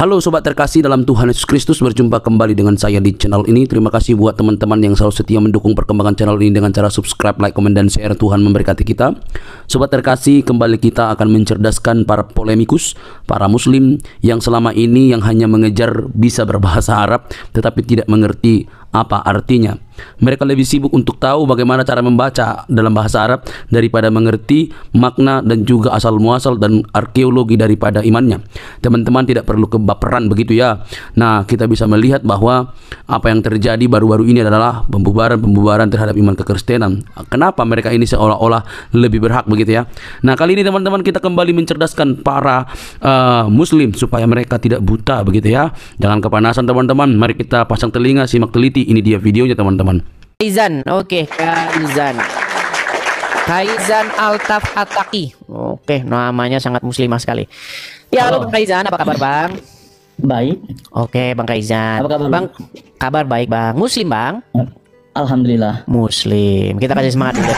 Halo sobat terkasih dalam Tuhan Yesus Kristus, berjumpa kembali dengan saya di channel ini. Terima kasih buat teman-teman yang selalu setia mendukung perkembangan channel ini dengan cara subscribe, like, komen, dan share. Tuhan memberkati kita. Sobat terkasih, kembali kita akan mencerdaskan para polemikus, para muslim yang selama ini yang hanya mengejar bisa berbahasa Arab tetapi tidak mengerti apa artinya. Mereka lebih sibuk untuk tahu bagaimana cara membaca dalam bahasa Arab daripada mengerti makna dan juga asal muasal dan arkeologi daripada imannya. Teman-teman tidak perlu kebaperan begitu ya. Nah, kita bisa melihat bahwa apa yang terjadi baru-baru ini adalah pembubaran terhadap iman kekristenan. Kenapa mereka ini seolah-olah lebih berhak begitu ya. Nah, kali ini teman-teman kita kembali mencerdaskan para muslim supaya mereka tidak buta begitu ya. Jangan kepanasan teman-teman. Mari kita pasang telinga, simak teliti. Ini dia videonya teman-teman. Kaizan, oke, Kaizan Altaf Ataki. Oke, namanya sangat muslimah sekali. Ya, halo Bang Kaizan, apa kabar Bang? Baik. Oke, Bang Kaizan. Apa kabar Bang? Kabar baik Bang. Muslim Bang? Alhamdulillah. Muslim. Kita kasih semangat juga.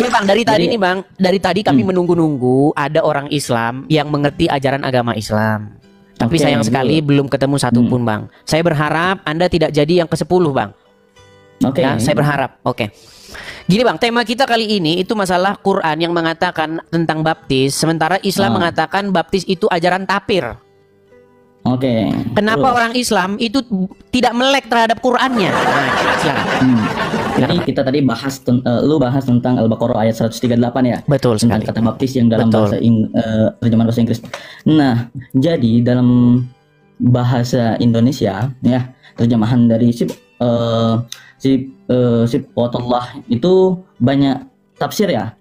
Ya Bang, dari tadi nih Bang, dari tadi kami menunggu-nunggu ada orang Islam yang mengerti ajaran agama Islam. Tapi sayang sekali belum ketemu satupun Bang. Saya berharap Anda tidak jadi yang ke-10 Bang. Ya, saya berharap. Oke. Gini Bang, tema kita kali ini itu masalah Quran yang mengatakan tentang baptis, sementara Islam mengatakan baptis itu ajaran tapir. Oke. Kenapa orang Islam itu tidak melek terhadap Qurannya? Nah, silakan. Jadi kita tadi bahas lu bahas tentang Al-Baqarah ayat 138 ya. Betul sekali. Tentang kata baptis yang dalam terjemahan bahasa Inggris. Nah, jadi dalam bahasa Indonesia ya, terjemahan dari Sibghatullah itu banyak tafsir ya.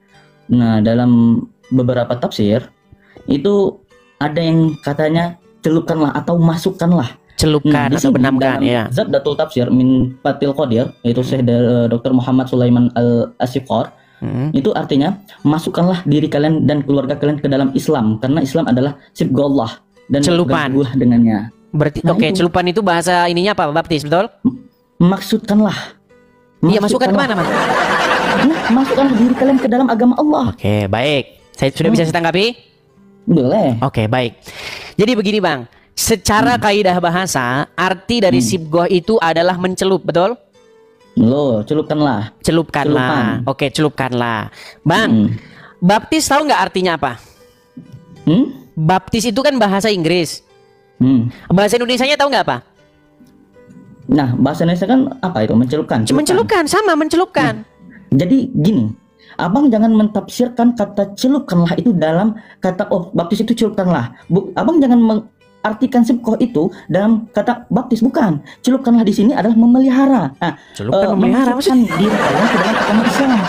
Nah, dalam beberapa tafsir itu ada yang katanya celupkanlah atau masukkanlah. Celupkan atau benamkan ya. Zabdatul Tafsir min Fathil Qadir, yaitu Syekh Dr. Muhammad Sulaiman Al-Asyiqar. Itu artinya masukkanlah diri kalian dan keluarga kalian ke dalam Islam, karena Islam adalah sibghallah dan celupan dengannya. Berarti celupan itu bahasa ininya apa? Baptis, betul? Maksudkanlah. Iya, masukkan kemana Mas? Nah, masukkanlah diri kalian ke dalam agama Allah. Oke, baik. Saya sudah bisa tanggapi? Boleh. Oke, baik. Jadi begini Bang, secara kaidah bahasa, arti dari sibghah itu adalah mencelup, betul? Loh, celupkanlah. Celupkanlah. Oke, celupkanlah. Bang, baptis tahu nggak artinya apa? Baptis itu kan bahasa Inggris. Bahasa Indonesianya tahu nggak apa? Nah, bahasa Indonesia kan apa itu? Mencelupkan. Mencelupkan, sama mencelupkan. Nah, jadi gini, Abang jangan mentafsirkan kata celupkanlah itu dalam kata baptis itu celupkanlah. Abang jangan mengartikan sibghah itu dalam kata baptis, bukan. Celupkanlah di sini adalah memelihara. Nah, memelihara memasukkan diri kalian ke dalam agama Islam.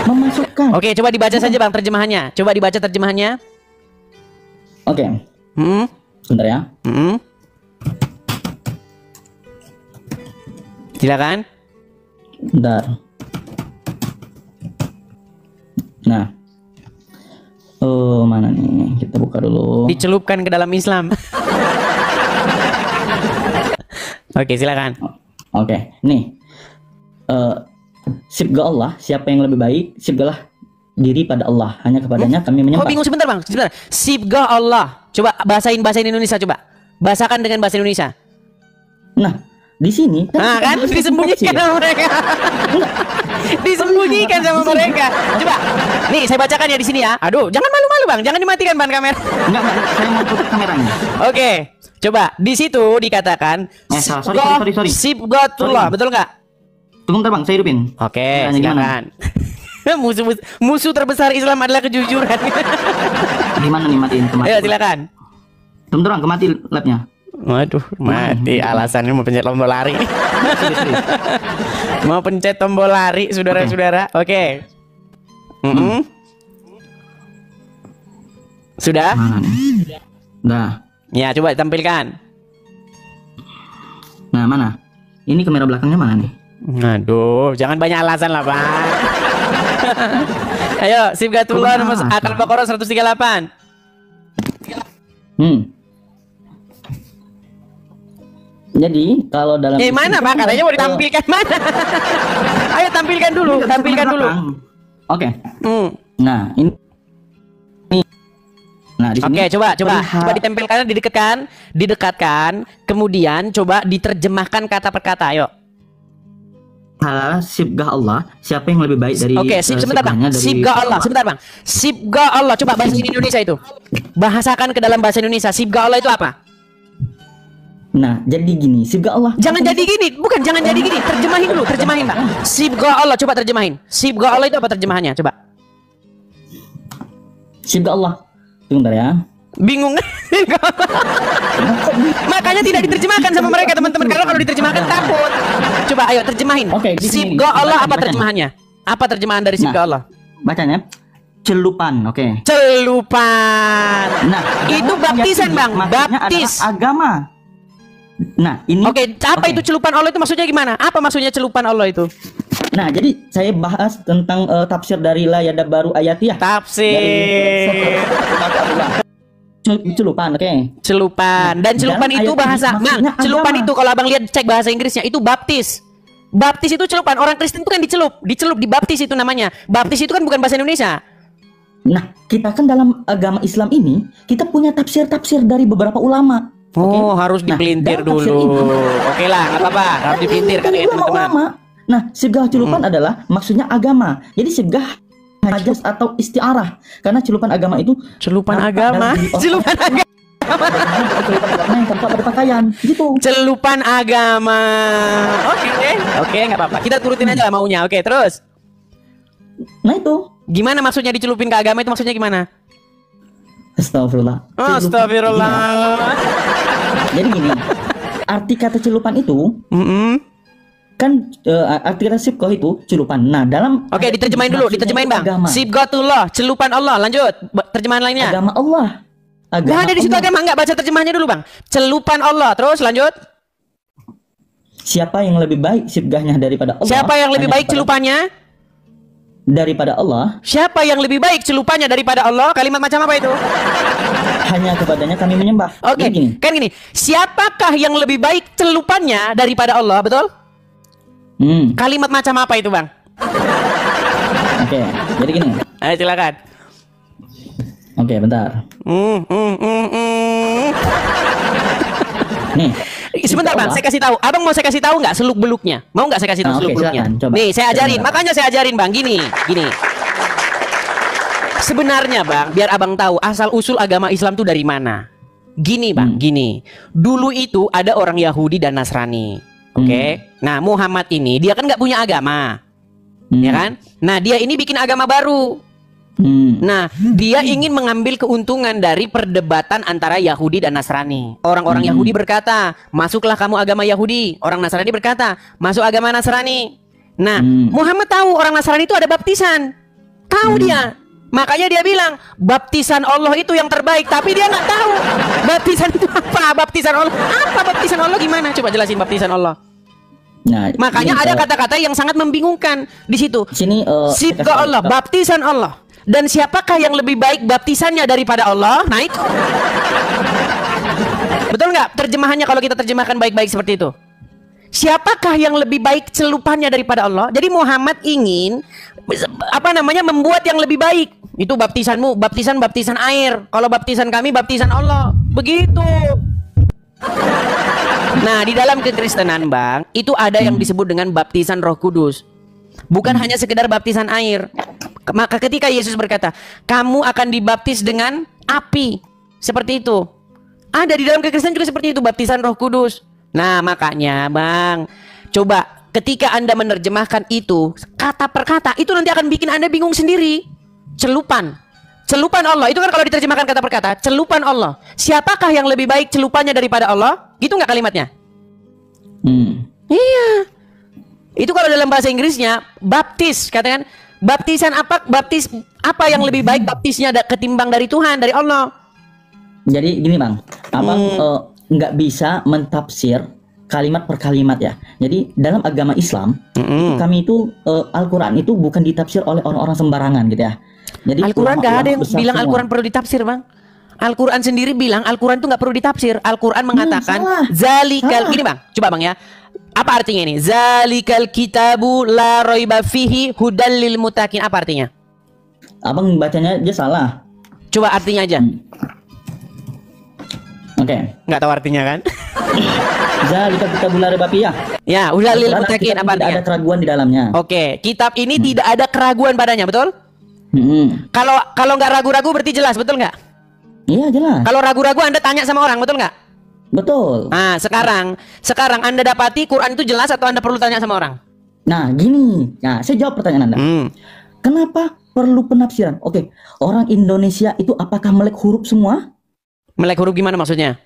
Memasukkan. Oke, coba dibaca saja Bang terjemahannya. Coba dibaca terjemahannya. Oke. Sebentar ya. Silakan. Bentar. Nah, mana nih? Kita buka dulu. Dicelupkan ke dalam Islam. Oke, silakan. Oke, nih. Sibghah Allah, siapa yang lebih baik? Sibghahlah diri pada Allah. Hanya kepadanya kami menyembah. Oh, bingung sebentar Bang. Sebentar. Sibghah Allah. Coba bahasain bahasa Indonesia coba. Bahasakan dengan bahasa Indonesia. Nah, di sini kan disembunyikan sama mereka. Disembunyikan sama mereka. Coba. Nih, saya bacakan ya di sini ya. Aduh, jangan malu-malu Bang. Jangan dimatikan Bang kamera. Enggak, saya mau tutup kameranya. Oke. Coba di situ dikatakan sorry. Sibghatullah, betul nggak? Tunggu bentar Bang, saya hidupin. Oke, silakan. Musuh terbesar Islam adalah kejujuran. Gimana nih matiin kemati? Ya, silakan. Tunggu Bang, kemati lapnya. Waduh, mati alasannya mau pencet tombol lari. Mau pencet tombol lari, saudara-saudara. Oke. Sudah? Nah. Ya, coba tampilkan. Nah, mana? Ini kamera belakangnya mana nih? Aduh, jangan banyak alasan lah, Bang. Ayo, Sibghatullah nomor Al-Baqarah 138. Jadi kalau dalam mana Pak? Katanya mau ditampilkan mana? Ayo tampilkan dulu, tampilkan dulu. Oke. Nah, ini. Nah, di sini. Oke, coba perihal- coba ditempelkan, didekatkan, kemudian coba diterjemahkan kata per kata. Ayo. Halal sibgah Allah, siapa yang lebih baik dari Oke, sebentar Bang. sibgahnya dari Sibgah Allah, sebentar Bang. Sibgah Allah, coba bahasa Indonesia itu. Bahasakan ke dalam bahasa Indonesia. Sibgah Allah itu apa? Nah, jadi gini, sibgah Allah. Jangan jadi gini, bukan jangan jadi gini. Terjemahin dulu, terjemahin Bang. Sibgah Allah, coba terjemahin. Sibgah Allah itu apa terjemahannya? Coba. Sibgah Allah. Tunggu bentar ya. Bingung. Makanya tidak diterjemahkan sama mereka teman-teman, karena kalau diterjemahkan takut. Coba ayo terjemahin. Oke, di sini. Sibgah Allah apa Bacanya. terjemahannya? Apa terjemahan dari sibgah Allah? Bacanya celupan, oke. Celupan. Nah, Itu dalam ayat baptisan, ini Bang. maksudnya Baptis. adalah agama. Nah, ini Oke, apa oke. itu celupan Allah itu maksudnya gimana? Apa maksudnya celupan Allah itu? Nah, jadi saya bahas tentang tafsir dari la yadabbaru ayatiyah. Tafsir. Celupan, oke. Celupan. Dan celupan dalam itu ayat bahasa. ini maksudnya Nah, celupan agama. itu kalau Abang lihat cek bahasa Inggrisnya itu baptis. Baptis itu celupan. Orang Kristen itu kan dicelup, dibaptis itu namanya. Baptis itu kan bukan bahasa Indonesia. Nah, kita kan dalam agama Islam ini kita punya tafsir-tafsir dari beberapa ulama. Oh, Oke? harus Nah, dipelintir dalam tafsir dulu. ini- Oke lah, nggak apa-apa. Harus dipelintir kan ya teman-teman. ulama. Nah, sibgah celupan adalah maksudnya agama. Jadi sibgah majas atau istiarah. Karena celupan agama itu Celupan nampak agama. dalam diri orang. Celupan agama. Celupan agama yang tampak pada pakaian, gitu. Celupan agama. Oke, nggak apa-apa. Kita turutin aja lah maunya. Oke, terus. Nah itu. Gimana maksudnya dicelupin ke agama itu maksudnya gimana? Astagfirullah. Astagfirullah. Jadi gini, arti kata celupan itu kan arti kata sibgah itu celupan. Nah, dalam Oke, diterjemahin dulu, maksudnya diterjemahin itu Bang. agama. Sibghatullah, celupan Allah. Lanjut, terjemahan lainnya. Agama Allah. Nggak ada di situ Allah. agama, nggak baca terjemahannya dulu Bang. Celupan Allah, terus lanjut. Siapa yang lebih baik sibgahnya daripada Allah? Siapa yang lebih hanya baik kepada- celupannya? daripada Allah? Siapa yang lebih baik celupannya daripada Allah? Kalimat macam apa itu? Hanya kepadanya kami menyembah. Oke, Jadi gini. kan gini. Siapakah yang lebih baik celupannya daripada Allah? Betul? Kalimat macam apa itu Bang? Oke, jadi gini. Ayo silakan. Oke, bentar. Nih. Sebentar Bang, saya kasih tahu. Abang mau saya kasih tahu nggak seluk beluknya? Mau nggak saya kasih tahu Oke, seluk beluknya? silakan, coba. Nih, saya ajarin. Coba. Makanya saya ajarin Bang. Gini. Sebenarnya Bang, biar Abang tahu asal usul agama Islam tuh dari mana. Gini Bang, gini. Dulu itu ada orang Yahudi dan Nasrani. Oke. Nah, Muhammad ini dia kan nggak punya agama. Ya kan? Nah, dia ini bikin agama baru. Nah, dia ingin mengambil keuntungan dari perdebatan antara Yahudi dan Nasrani. Orang-orang Yahudi berkata, masuklah kamu agama Yahudi. Orang Nasrani berkata, masuk agama Nasrani. Nah, Muhammad tahu orang Nasrani itu ada baptisan. Tahu dia. Makanya dia bilang, baptisan Allah itu yang terbaik. Tapi dia nggak tahu baptisan itu apa. Baptisan Allah. Apa baptisan Allah gimana? Coba jelasin baptisan Allah. Nah, Makanya ini, ada kata-kata yang sangat membingungkan di situ. sini Sibgah Allah, baptisan Allah. Dan siapakah yang lebih baik baptisannya daripada Allah? Nah itu. Betul nggak? Terjemahannya kalau kita terjemahkan baik-baik seperti itu. Siapakah yang lebih baik celupannya daripada Allah? Jadi Muhammad ingin membuat yang lebih baik. Itu baptisanmu, baptisan air. Kalau baptisan kami, baptisan Allah. Begitu. Nah, di dalam kekristenan Bang, itu ada yang disebut dengan baptisan Roh Kudus. Bukan hanya sekedar baptisan air. Maka ketika Yesus berkata, kamu akan dibaptis dengan api. Seperti itu. Ada di dalam kekristenan juga seperti itu, baptisan Roh Kudus. Nah, makanya Bang, coba ketika Anda menerjemahkan itu kata per kata, itu nanti akan bikin Anda bingung sendiri. Celupan Allah, itu kan kalau diterjemahkan kata per kata, celupan Allah. Siapakah yang lebih baik celupannya daripada Allah? Gitu nggak kalimatnya? Iya. Itu kalau dalam bahasa Inggrisnya baptis, katakan baptisan apa? Baptis apa yang lebih baik baptisnya ketimbang dari Tuhan, dari Allah? Jadi gini Bang, Abang nggak bisa mentafsir kalimat per kalimat ya. Jadi dalam agama Islam, kami itu Al-Quran itu bukan ditafsir oleh orang-orang sembarangan gitu ya. Jadi Al-Quran nggak ada yang besar bilang semua. Al-Quran perlu ditafsir Bang. Al-Quran sendiri bilang Al-Quran itu nggak perlu ditafsir. Al-Quran mengatakan salah. zalikal, Salah. gini Bang, coba Bang ya. Apa artinya ini? Zalikal kitabu la raiba fihi hudal lil muttaqin. Apa artinya? Abang bacanya aja salah. Coba artinya aja. Oke. Nggak tahu artinya kan? Zalika kitabul la raiba fihi. Ya, udah lil Al-Quran mutakin kitab apa tidak ada artinya? keraguan di dalamnya. Oke, kitab ini tidak ada keraguan padanya, betul? Kalau nggak ragu-ragu berarti jelas, betul nggak? Iya, jelas. Kalau ragu-ragu Anda tanya sama orang, betul nggak? Betul. Nah, sekarang Anda dapati Quran itu jelas atau Anda perlu tanya sama orang? Nah, gini. Nah, saya jawab pertanyaan Anda. Kenapa perlu penafsiran? Oke, orang Indonesia itu apakah melek huruf semua? Melek huruf gimana maksudnya?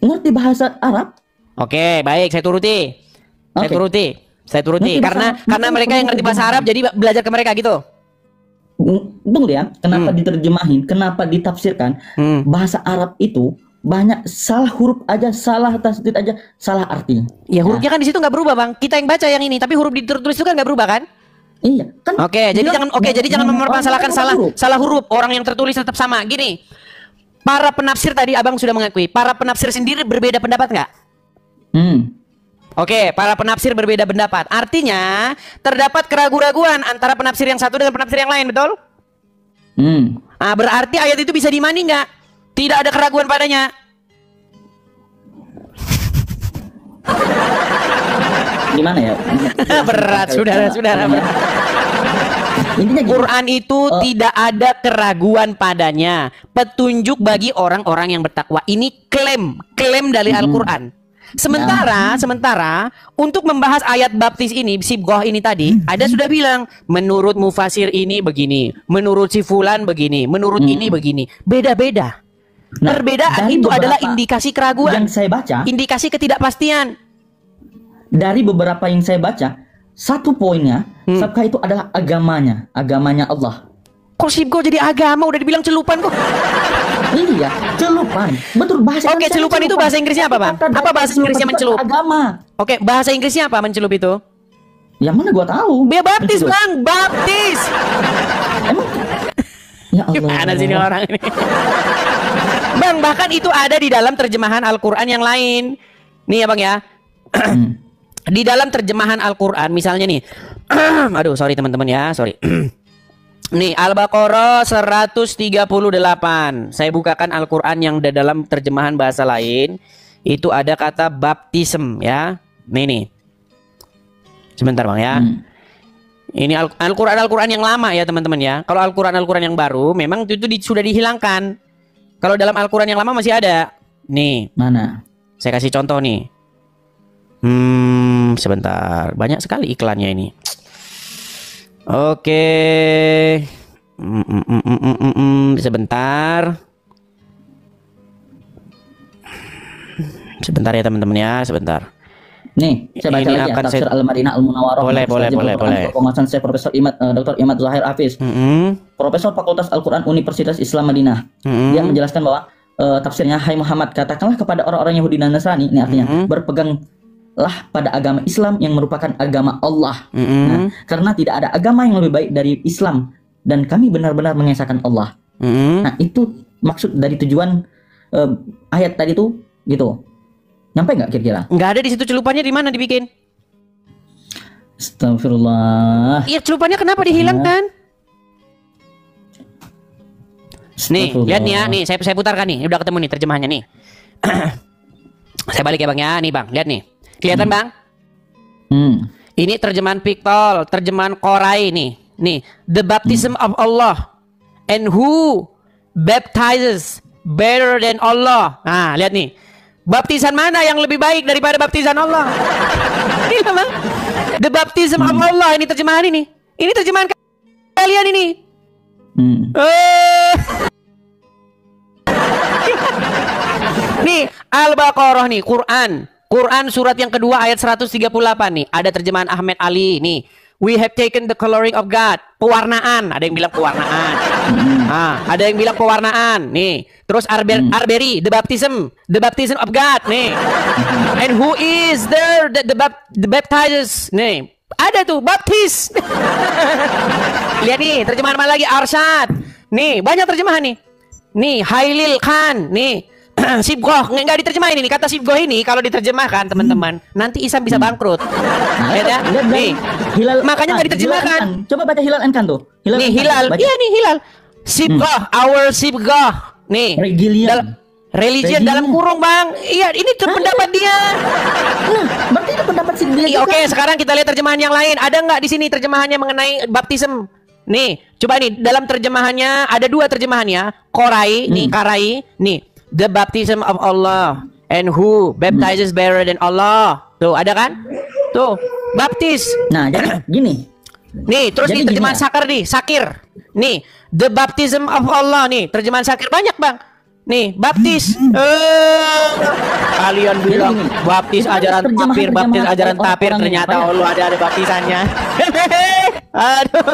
Ngerti bahasa Arab? Oke, baik, saya turuti. Saya Oke. turuti. Saya turuti. Ngerti Karena bahasa- mereka yang ngerti bahasa Arab jadi belajar ke mereka gitu. Tunggu ya, kenapa diterjemahin, kenapa ditafsirkan? Bahasa Arab itu banyak salah huruf aja, salah tasdid aja, salah arti. Ya hurufnya kan di situ nggak berubah, Bang. Kita yang baca yang ini, tapi huruf ditulis itu kan nggak berubah kan? Iya, kan. Oke, jadi jangan mempermasalahkan salah huruf. Orang yang tertulis tetap sama. Gini. Para penafsir tadi Abang sudah mengakui, para penafsir sendiri berbeda pendapat nggak? Oke, para penafsir berbeda pendapat. Artinya terdapat keraguan-raguan antara penafsir yang satu dengan penafsir yang lain, betul? Ah, berarti ayat itu bisa dimani nggak? Tidak ada keraguan padanya. Gimana ya? Berat, saudara-saudara. Intinya gini, Quran itu tidak ada keraguan padanya. Petunjuk bagi orang-orang yang bertakwa. Ini klaim dari Al-Quran. Sementara untuk membahas ayat baptis ini, sibgoh ini tadi, ada sudah bilang menurut mufasir ini begini, menurut si fulan begini, menurut ini begini, beda-beda. Nah, Perbedaan dari itu adalah beberapa indikasi keraguan, yang saya baca, indikasi ketidakpastian. dari beberapa yang saya baca, satu poinnya, sabka itu adalah agamanya Allah. Kok sibgoh jadi agama? Udah dibilang celupan kok. Iya, celupan. Betul, bahasa Oke, Indonesia celupan itu bahasa Inggrisnya apa, Bang? Kata Apa bahasa celupan Inggrisnya itu mencelup? Agama. Oke, bahasa Inggrisnya apa mencelup itu? Yang mana gua tahu? Dia baptis, Mencelup. Bang, baptis. Emang? Ya Allah. Gimana sih ini orang ini? Bang, bahkan itu ada di dalam terjemahan Al-Quran yang lain. Nih ya Bang ya. Di dalam terjemahan Al-Quran misalnya nih. Aduh, sorry teman-teman ya, sorry. Nih, Al-Baqarah 138. Saya bukakan Al-Quran yang ada dalam terjemahan bahasa lain. Itu ada kata baptism ya. Nih. Sebentar Bang ya. Ini Al-Quran yang lama ya teman-teman ya. Kalau Al-Quran yang baru memang itu sudah dihilangkan. Kalau dalam Al-Quran yang lama masih ada. Nih. Mana? Saya kasih contoh nih. Sebentar. Banyak sekali iklannya ini. Oke. Sebentar. Sebentar ya teman-teman ya, sebentar. Nih, saya baca Ini lagi ya, akan Tafsir Al-Madinah Al-Munawwarah. Boleh. Pemasan saya Profesor Dr. Imad Zahir Hafiz. Profesor Fakultas Al-Quran Universitas Islam Madinah. Dia menjelaskan bahwa tafsirnya, hai Muhammad, katakanlah kepada orang-orang Yahudi dan Nasrani, ini artinya berpeganglah pada agama Islam yang merupakan agama Allah. Nah, karena tidak ada agama yang lebih baik dari Islam dan kami benar-benar mengesahkan Allah. Nah, itu maksud dari tujuan ayat tadi tuh gitu. Nyampe nggak kira-kira? Nggak ada di situ celupannya, di mana dibikin? Astagfirullah. Iya, celupannya kenapa dihilangkan? Nih, lihat nih ya, nih saya putarkan nih, udah ketemu nih terjemahannya nih. Saya balik ya Bang ya, nih Bang, lihat nih. Kelihatan Bang? Ini terjemahan Piktol, terjemahan Qorai nih. Nih, the baptism of Allah and who baptizes better than Allah. Nah, lihat nih. Baptisan mana yang lebih baik daripada baptisan Allah? Ini Bang. The baptism of Allah, ini terjemahan ini. Ini terjemahan kalian ini. Nih, Al-Baqarah nih, Quran surat yang kedua ayat 138 nih. Ada terjemahan Ahmed Ali nih. We have taken the coloring of God. Pewarnaan. Ada yang bilang pewarnaan. Ada yang bilang pewarnaan. Nih. Terus Arberi, the baptism of God. Nih. And who is there the baptizers? Nih. Ada tuh baptis. Lihat nih, terjemahan mana lagi? Arsyad. Nih, banyak terjemahan nih. Nih, Hailil Khan. Nih. Sibgoh, nggak diterjemahin ini. Kata sibgoh ini kalau diterjemahkan teman-teman, nanti Isam bisa bangkrut. Lihat ya. Nih. Hilal, makanya nggak diterjemahkan. Coba baca Hilal Enkan tuh. Nih Hilal. Iya nih Hilal. Sibgoh, our sibgoh. Nih. Religion Religion. dalam kurung, Bang. Iya, ini pendapat dia. Nah, berarti itu pendapat si dia Iya, juga. oke, sekarang kita lihat terjemahan yang lain. Ada nggak di sini terjemahannya mengenai baptism? Nih, coba nih dalam terjemahannya ada 2 terjemahannya. Korai, nih Karai, nih the baptism of Allah and who baptizes better than Allah. Tuh, ada kan? Tuh, baptis. Nah, jadi gini. Nih, terus Jadi nih terjemahan gini ya. Sakar nih, Sakir. Nih, the baptism of Allah nih, terjemahan Sakir banyak, Bang. Nih, baptis. Kalian bilang gini, baptis itu kan ajaran tapir, baptis terjemahan ajaran tapir, orang-orang ternyata yang Allah ada baptisannya. Aduh.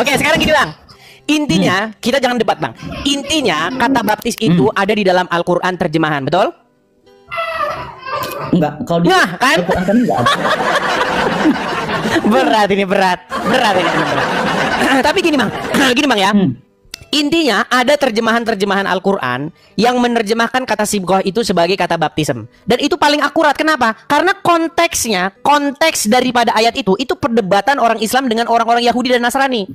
Oke, sekarang gini, Bang. Intinya, kita jangan debat, Bang. Intinya, kata baptis itu ada di dalam Al-Qur'an terjemahan, betul? Enggak, kalau di Nah, kan? Al-Quran kan enggak ada. Berat ini, berat ini berat. Tapi gini, Bang. Gini, Bang ya. Intinya ada terjemahan-terjemahan Al-Quran yang menerjemahkan kata sibghoh itu sebagai kata baptism. Dan itu paling akurat. Kenapa? Karena konteksnya, konteks daripada ayat itu perdebatan orang Islam dengan orang-orang Yahudi dan Nasrani.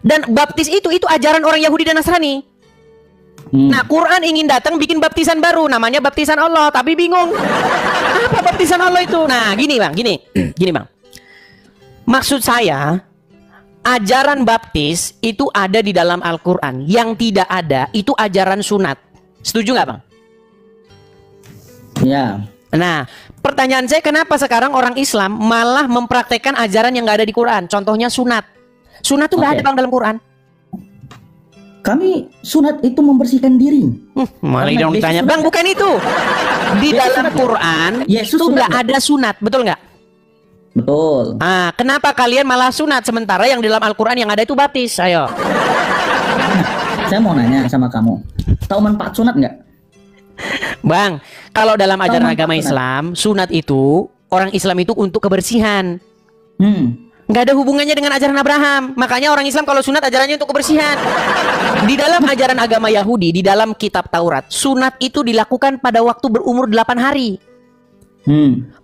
Dan baptis itu ajaran orang Yahudi dan Nasrani. Nah, Quran ingin datang bikin baptisan baru, namanya baptisan Allah, tapi bingung. Apa baptisan Allah itu? Nah, gini, Bang, gini. Gini, Bang. Maksud saya, ajaran baptis itu ada di dalam Al-Quran. Yang tidak ada itu ajaran sunat. Setuju nggak, Bang? Ya. Nah, pertanyaan saya, kenapa sekarang orang Islam malah mempraktekkan ajaran yang nggak ada di Quran? Contohnya sunat. Sunat tuh nggak ada, Bang, dalam Quran. Kami sunat itu membersihkan diri. Malah Karena dong Yesus ditanya, sunat Bang, nggak? bukan itu. Di Yesus dalam sunat nggak? Quran Yesus itu sunat nggak nggak? ada sunat, betul nggak? Betul. Ah, kenapa kalian malah sunat sementara yang di dalam Al-Quran yang ada itu baptis? Ayo. Saya mau nanya sama kamu. Tahu manfaat sunat nggak? Bang, kalau dalam ajaran manfaat agama sunat? Islam, sunat itu orang Islam itu untuk kebersihan. Nggak ada hubungannya dengan ajaran Abraham. Makanya orang Islam kalau sunat ajarannya untuk kebersihan. Di dalam ajaran agama Yahudi, di dalam kitab Taurat, sunat itu dilakukan pada waktu berumur 8 hari.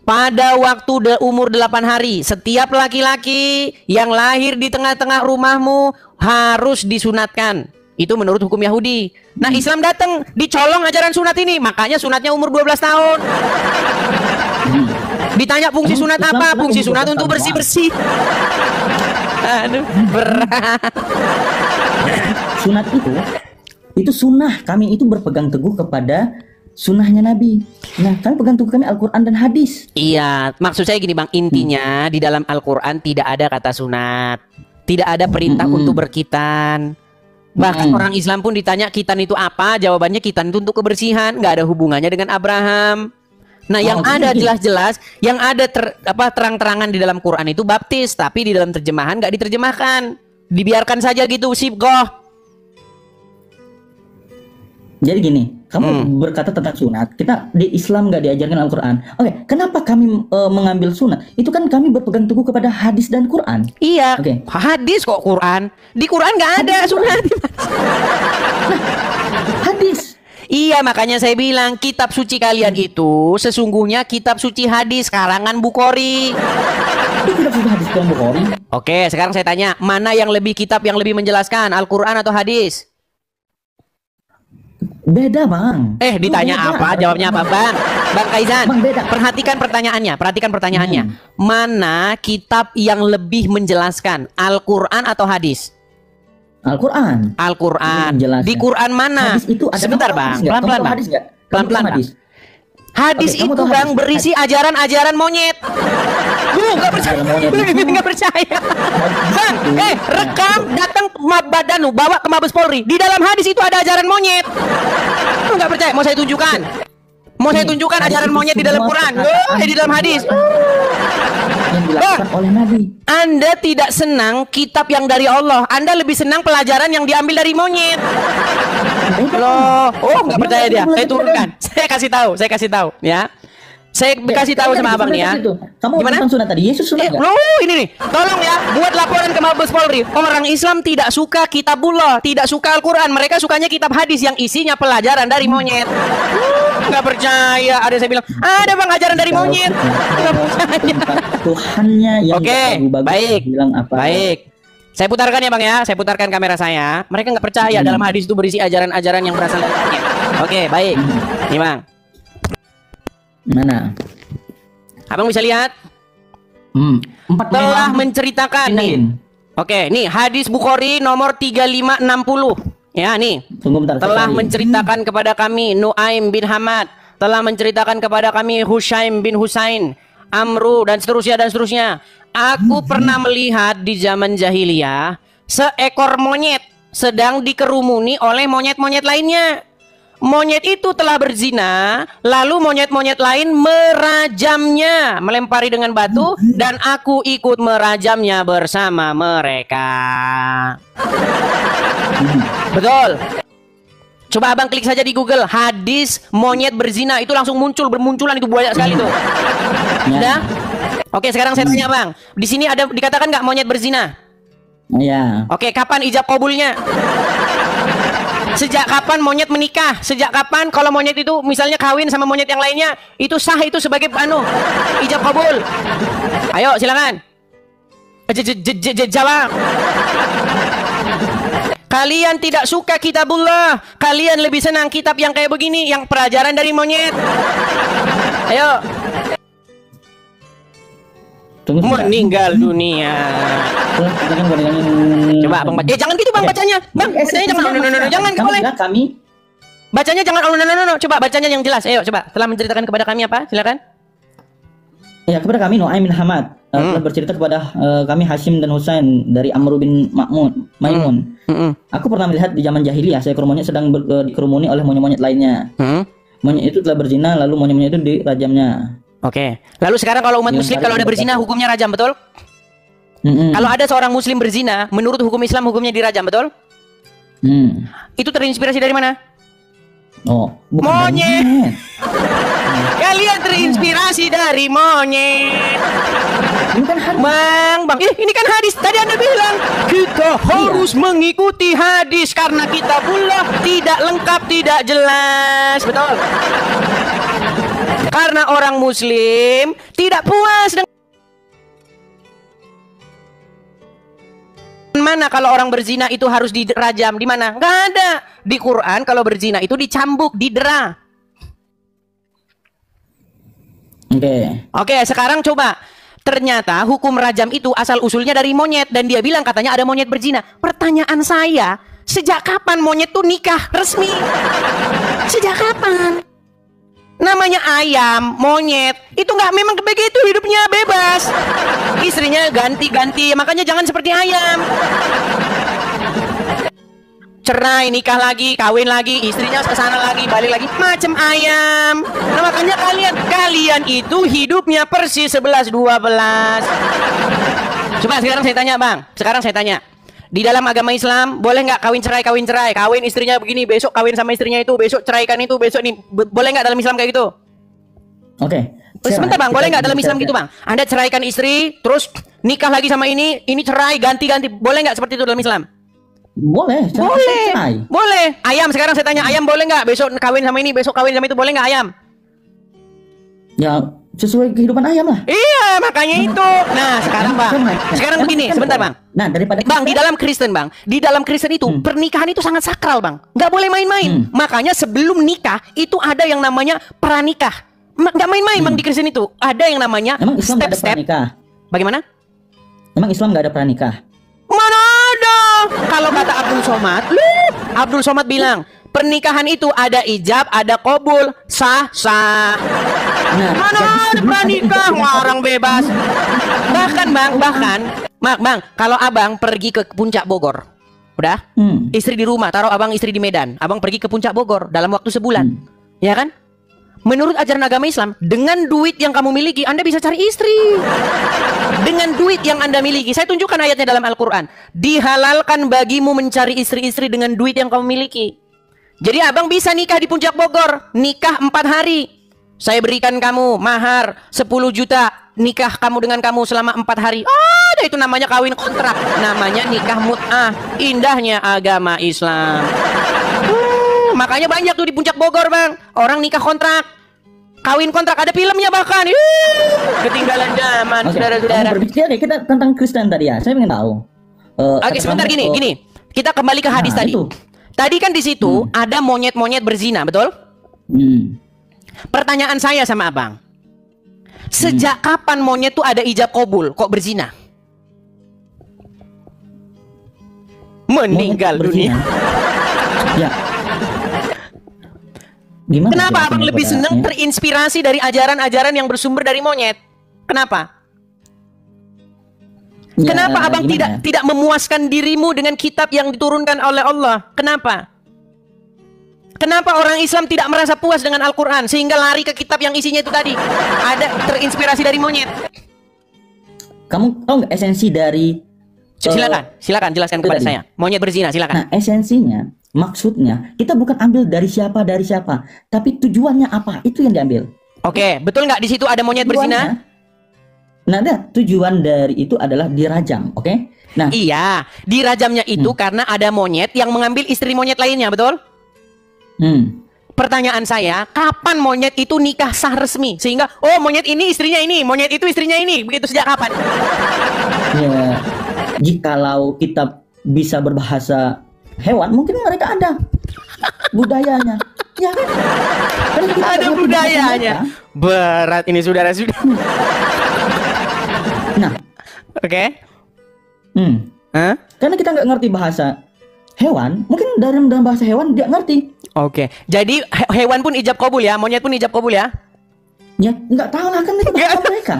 Pada waktu umur 8 hari, setiap laki-laki yang lahir di tengah-tengah rumahmu harus disunatkan. Itu menurut hukum Yahudi. Nah, Islam datang dicolong ajaran sunat ini. Makanya sunatnya umur 12 tahun. Ditanya fungsi sunat Islam apa? sunat Fungsi umur sunat 12 untuk tahun. bersih-bersih. Aduh, berat. Sunat itu sunnah. Kami itu berpegang teguh kepada sunnahnya Nabi. Nah, kami pegang teguh kami Al-Quran dan hadis. Iya, maksud saya gini, Bang. Intinya di dalam Al-Quran tidak ada kata sunat. Tidak ada perintah untuk berkitan. Bahkan orang Islam pun ditanya kitan itu apa, jawabannya kitan itu untuk kebersihan, nggak ada hubungannya dengan Abraham. Nah, yang ada jelas-jelas, yang ada terang-terangan di dalam Quran itu baptis, tapi di dalam terjemahan nggak diterjemahkan, dibiarkan saja gitu, sibghoh. Jadi gini, kamu berkata tentang sunat, kita di Islam nggak diajarkan Al-Quran. Oke, kenapa kami mengambil sunat? Itu kan kami berpegang teguh kepada hadis dan Quran. Iya, Oke. hadis kok Quran. Di Quran nggak ada sunat. Hadis. Iya, makanya saya bilang kitab suci kalian itu sesungguhnya kitab suci hadis karangan Bukhari. Itu tidak sudah hadis dalam Bukhari. Oke, sekarang saya tanya, mana yang lebih kitab yang lebih menjelaskan, Al-Quran atau hadis? Beda, Bang. Ditanya Beda. apa? Jawabnya apa, Bang? Bang Kaizan, Bang, beda. perhatikan pertanyaannya. Mana kitab yang lebih menjelaskan, Al-Quran atau hadis? Al-Quran. Al-Quran. Menjelaskan. Di Quran mana? Hadis itu ada Sebentar, nama Bang. hadis nggak? Pelan-pelan, Kamu tahu Bang. hadis nggak? Kamu Pelan-pelan, tahu Bang. hadis? Hadis Oke, kamu itu, tahu Bang, hadis? berisi ajaran-ajaran monyet. Nggak percaya. Ajaran monyet. Nggak percaya. Bang, rekam, datang Badanu, bawa ke Mabes Polri. Di dalam hadis itu ada ajaran monyet. Lu nggak percaya? Mau saya tunjukkan? Mau saya tunjukkan Hadis ajaran itu monyet di dalam semua Quran? perkataan Di dalam hadis. yang dilakukan oleh Nabi. Anda tidak senang kitab yang dari Allah. Anda lebih senang pelajaran yang diambil dari monyet. Loh, nggak percaya dia. Saya turunkan. Saya kasih tahu, ya. Saya kasih tahu sama abang nih ya. Kamu tentang sunat tadi. Yesus sunat nggak? Loh, ini nih. Tolong ya, buat laporan ke Mabes Polri. Orang Islam tidak suka kitabullah, tidak suka Al-Quran. Mereka sukanya kitab hadis yang isinya pelajaran dari monyet. Nggak percaya. Ada saya bilang, ada bang ajaran dari monyet. Nggak percaya. Tuhannya yang Oke, bagus baik. bilang apa? Baik. Saya putarkan ya bang ya. Saya putarkan kamera saya. Mereka nggak percaya dalam hadis itu berisi ajaran-ajaran yang berasal dari monyet. Oke, baik. Nih bang, Mana? abang bisa lihat 45 telah menceritakan nih. Pindahin. Oke, nih hadis Bukhari nomor 3560. Ya, nih. Tunggu bentar. Telah sekali. menceritakan kepada kami Nuaim bin Hamad, telah menceritakan kepada kami Husyaim bin Husain, Amru dan seterusnya. Aku pernah melihat di zaman jahiliyah seekor monyet sedang dikerumuni oleh monyet-monyet lainnya. Monyet itu telah berzina, lalu monyet-monyet lain merajamnya, melempari dengan batu, dan aku ikut merajamnya bersama mereka. Betul. Coba abang klik saja di Google hadis monyet berzina, itu langsung bermunculan itu banyak sekali tuh. Udah? Oke, sekarang saya tanya bang, di sini ada dikatakan nggak monyet berzina? Ya. Oke, kapan ijab kabulnya? Sejak kapan monyet menikah? Sejak kapan kalau monyet itu misalnya kawin sama monyet yang lainnya, itu sah itu sebagai ijab kabul? Ayo silakan. Jawab. Kalian tidak suka kitabullah, kalian lebih senang kitab yang kayak begini, yang pelajaran dari monyet. Ayo. Tunggu sebentar. Meninggal dunia. Jangan gorengin. Coba abang baca. Jangan gitu bang bacanya. Bang, bacanya jangan. No, jangan boleh. Kami. Bacanya jangan. No. Coba bacanya yang jelas. Ayo coba. Telah menceritakan kepada kami apa? Silakan. Ya, kepada kami Nuaim bin Hamad telah bercerita kepada kami Hashim dan Husain dari Amr bin Maimun. Aku pernah melihat di zaman jahiliyah seekor monyet sedang dikerumuni oleh monyet-monyet lainnya. Monyet itu telah berzina, lalu monyet-monyet itu dirajamnya. Oke. Lalu sekarang kalau umat muslim kalau ada berzina hukumnya rajam, betul? Kalau ada seorang muslim berzina, menurut hukum Islam hukumnya dirajam, betul? Itu terinspirasi dari mana? Oh, bukan monyet. monyet. Kalian terinspirasi dari monyet. Ini kan hadis. Bang, ini kan hadis. Tadi Anda bilang kita harus mengikuti hadis karena kitabullah tidak lengkap, tidak jelas, betul? Karena orang muslim tidak puas dengan mana kalau orang berzina itu harus dirajam, di mana? Nggak ada. Di Quran kalau berzina itu dicambuk, didera. Oke, sekarang coba. Ternyata hukum rajam itu asal usulnya dari monyet dan dia bilang katanya ada monyet berzina. Pertanyaan saya, sejak kapan monyet tuh nikah resmi? Sejak kapan? Namanya ayam, monyet, itu nggak memang begitu hidupnya bebas. Istrinya ganti-ganti, makanya jangan seperti ayam. Cerai, nikah lagi, kawin lagi, istrinya kesana lagi, balik lagi, macam ayam. Nah makanya kalian itu hidupnya persis 11-12. Coba sekarang saya tanya bang, di dalam agama Islam boleh nggak kawin cerai, kawin istrinya begini, besok kawin sama istrinya itu, besok ceraikan itu, besok nih, boleh nggak dalam Islam kayak gitu? Oke. Sebentar bang, boleh nggak dalam Islam gitu bang? Anda ceraikan istri, terus nikah lagi sama ini cerai, ganti-ganti, boleh nggak seperti itu dalam Islam? Boleh. Boleh. Ayam sekarang saya tanya, ayam boleh nggak besok kawin sama ini, besok kawin sama itu, boleh nggak ayam? Ya sesuai kehidupan ayam lah. Iya, makanya itu. Nah, sekarang bang, sekarang begini, sebentar bang. Nah, daripada bang, di dalam Kristen itu pernikahan itu sangat sakral bang, nggak boleh main-main. Makanya sebelum nikah itu ada yang namanya pranikah. Nggak main-main bang, di Kristen itu ada yang namanya step-step. Bagaimana? Emang Islam nggak ada pranikah? Mana ada? Kalau kata Abdul Somad bilang pernikahan itu ada ijab, ada qabul, sah. Nah, mana ada pranikah, orang bebas. Bahkan bang, kalau abang pergi ke Puncak Bogor, udah, istri di rumah, taruh abang istri di Medan, abang pergi ke Puncak Bogor dalam waktu sebulan, ya kan? Menurut ajaran agama Islam, dengan duit yang kamu miliki, Anda bisa cari istri. Dengan duit yang Anda miliki, saya tunjukkan ayatnya dalam Al-Quran. Dihalalkan bagimu mencari istri-istri dengan duit yang kamu miliki. Jadi abang bisa nikah di Puncak Bogor, nikah 4 hari. Saya berikan kamu mahar 10 juta, nikah kamu dengan kamu selama 4 hari. Ada itu namanya kawin kontrak, namanya nikah mut'ah. Indahnya agama Islam. Makanya banyak tuh di Puncak Bogor bang, orang nikah kontrak, kawin kontrak, ada filmnya bahkan. Ketinggalan zaman, saudara-saudara. Berbicara kita tentang Kristen tadi ya, saya ingin tahu. Oke, sebentar gini. Kita kembali ke hadis tadi. Tadi kan di situ ada monyet-monyet berzina, betul? Pertanyaan saya sama abang, sejak kapan monyet tuh ada ijab kabul kok berzina? Meninggal dunia. Ya. Gimana Kenapa abang jelasannya lebih kepada- senang ya? terinspirasi dari ajaran-ajaran yang bersumber dari monyet? Kenapa? Ya, Kenapa abang gimana? tidak memuaskan dirimu dengan kitab yang diturunkan oleh Allah? Kenapa? Kenapa orang Islam tidak merasa puas dengan Al-Quran sehingga lari ke kitab yang isinya itu tadi? Ada terinspirasi dari monyet. Kamu tahu nggak esensi dari Silakan jelaskan kepada tadi. saya. Monyet berzina, silakan. Nah, esensinya, maksudnya kita bukan ambil dari siapa, tapi tujuannya apa? Itu yang diambil. Oke, betul nggak di situ ada monyet berzina? Nah, tujuan dari itu adalah dirajam, oke? Nah, Iya, dirajamnya itu karena ada monyet yang mengambil istri monyet lainnya, betul? Pertanyaan saya, kapan monyet itu nikah sah resmi? Sehingga, oh monyet ini istrinya ini, monyet itu istrinya ini. Begitu sejak kapan? ya, jikalau kita bisa berbahasa hewan, mungkin mereka ada budayanya. Ya kan? Karena kita Ada nggak ngerti bahasa budayanya. mereka. Berat ini saudara-saudara. Nah, Oke. Hah? karena kita nggak ngerti bahasa hewan, mungkin dalam bahasa hewan dia ngerti. Oke. Jadi hewan pun ijab kabul ya, monyet pun ijab kabul ya. Ya nggak tahu lah kan itu bahasa mereka.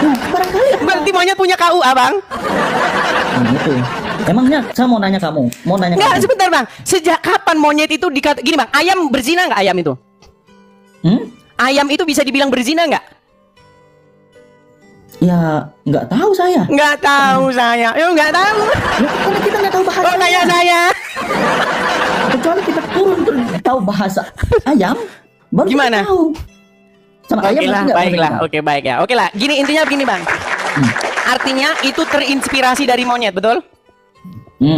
Nah, barangkali ada. Berarti monyet punya KUA, Bang. Itu. Emangnya saya mau nanya kamu, Enggak, sebentar, Bang. Sejak kapan monyet itu dikata gini, Bang? Ayam berzina nggak ayam itu? Ayam itu bisa dibilang berzina nggak? Ya nggak tahu saya. Nggak tahu saya. Yo nggak tahu. Ya, karena kita nggak tahu bahasa. Oh, kayak saya. Kecuali kita turun untuk tahu bahasa ayam, baru kita Gimana? tahu. Sama ayam Oke lah, ngerti nggak baiklah. bahasa Oke, baik ya. Oke lah. Gini intinya begini, Bang. Artinya itu terinspirasi dari monyet, betul? kita?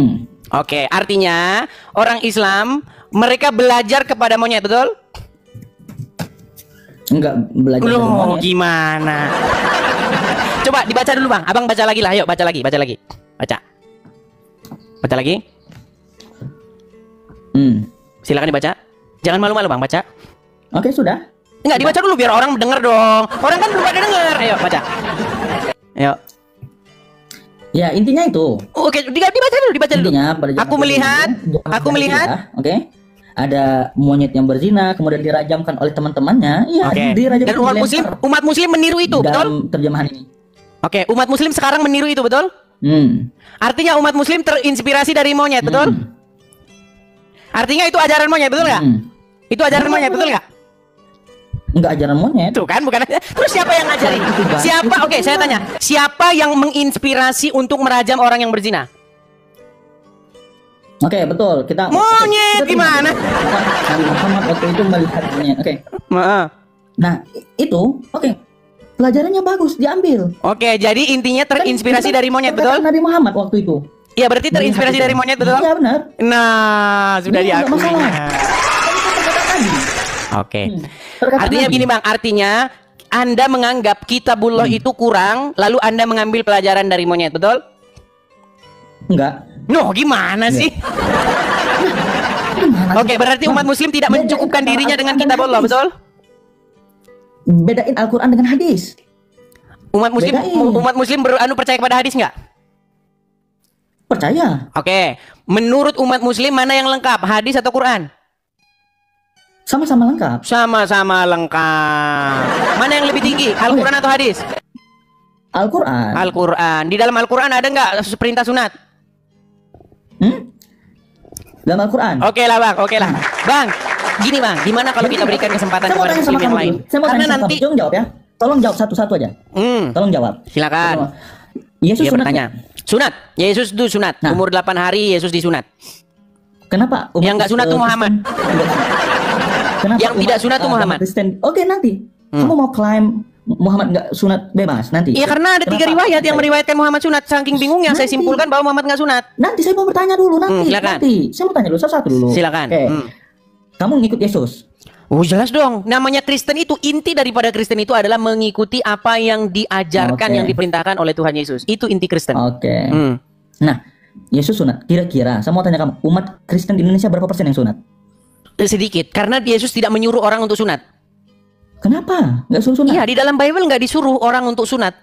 Oke, artinya orang Islam mereka belajar kepada monyet, betul? Enggak belajar dari Loh, monyet. gimana? Coba dibaca dulu, Bang. Abang baca lagi lah. Ayo, baca lagi. Baca. Baca lagi. Silakan dibaca. Jangan malu-malu, Bang. Baca. Oke, sudah. Enggak, dibaca dulu biar orang dengar dong. Orang kan belum pada dengar. Ayo, baca. Ayo. Ya, intinya itu. Oke, dibaca dulu. Intinya pada zaman Aku melihat, zaman aku melihat. jahiliyah, oke. Ada monyet yang berzina, kemudian dirajamkan oleh teman-temannya. Iya, Oke. dirajamkan. Dan umat muslim meniru itu, betul? dalam terjemahan ini. Oke, umat muslim sekarang meniru itu, betul? Artinya umat muslim terinspirasi dari monyet, betul? Artinya itu ajaran monyet, betul nggak? Itu ajaran monyet, betul nggak? Enggak ajaran monyet. Tuh kan, bukan. Terus siapa yang ngajarin? Siapa? Oke, saya tanya. Siapa yang menginspirasi untuk merajam orang yang berzina? Oke, betul. Kita Monyet kita gimana? Nabi Muhammad waktu itu melihat monyet. Oke. Maaf. Nah, itu oke. Pelajarannya bagus, diambil. Oke, jadi intinya terinspirasi dari monyet, betul? Nabi Muhammad waktu itu. Iya, berarti terinspirasi dari monyet, betul? Iya, benar. Nah, sudah Iya, nggak diakui. masalah. Oke. Perkataan Artinya Nabi. begini, Bang. Artinya Anda menganggap kitabullah itu kurang, lalu Anda mengambil pelajaran dari monyet, betul? Enggak. Noh, gimana sih? Oke, berarti umat muslim tidak mencukupkan dirinya dengan kitabullah, betul? Bedain Al-Quran dengan hadis. Umat muslim Bedain. percaya kepada hadis nggak? Percaya. Oke, menurut umat muslim mana yang lengkap, hadis atau Quran? Sama-sama lengkap. Sama-sama lengkap. Mana yang lebih tinggi, Al-Quran atau hadis? Al-Quran. Al-Quran. Di dalam Al-Quran ada nggak perintah sunat? Dalam Al-Quran. Oke lah, Bang. Oke lah, Bang. Gini, Bang. Gimana kalau kita berikan kesempatan Saya mau kepada tanya muslim sama yang kamu lain? dulu. Saya mau Karena tanya sama nanti, kamu. Tolong jawab ya. Tolong jawab satu-satu aja. Tolong jawab. Silakan. Yesus Dia sunat bertanya. nggak? Sunat. Yesus itu sunat. Nah. Umur 8 hari Yesus disunat. Kenapa? Yang nggak sunat tuh Muhammad. Kenapa Yang tidak sunat tuh Muhammad. Kristen? Oke, nanti. Kamu mau klaim Muhammad nggak sunat bebas nanti? Iya, karena ada 3 riwayat yang meriwayatkan Muhammad sunat. Saking bingungnya saya Nanti. simpulkan bahwa Muhammad nggak sunat. Nanti saya mau bertanya dulu nanti. Silakan. Nanti. Saya mau tanya dulu satu-satu dulu. Silakan. Oke. Kamu ngikut Yesus? Oh, jelas dong. Namanya Kristen itu, inti daripada Kristen itu adalah mengikuti apa yang diajarkan, Oke. yang diperintahkan oleh Tuhan Yesus. Itu inti Kristen. Oke. Hmm. Nah, Yesus sunat. Kira-kira saya mau tanya kamu, umat Kristen di Indonesia berapa persen yang sunat? Sedikit, karena Yesus tidak menyuruh orang untuk sunat. Kenapa? Nggak suruh sunat? Iya, di dalam Bible nggak disuruh orang untuk sunat.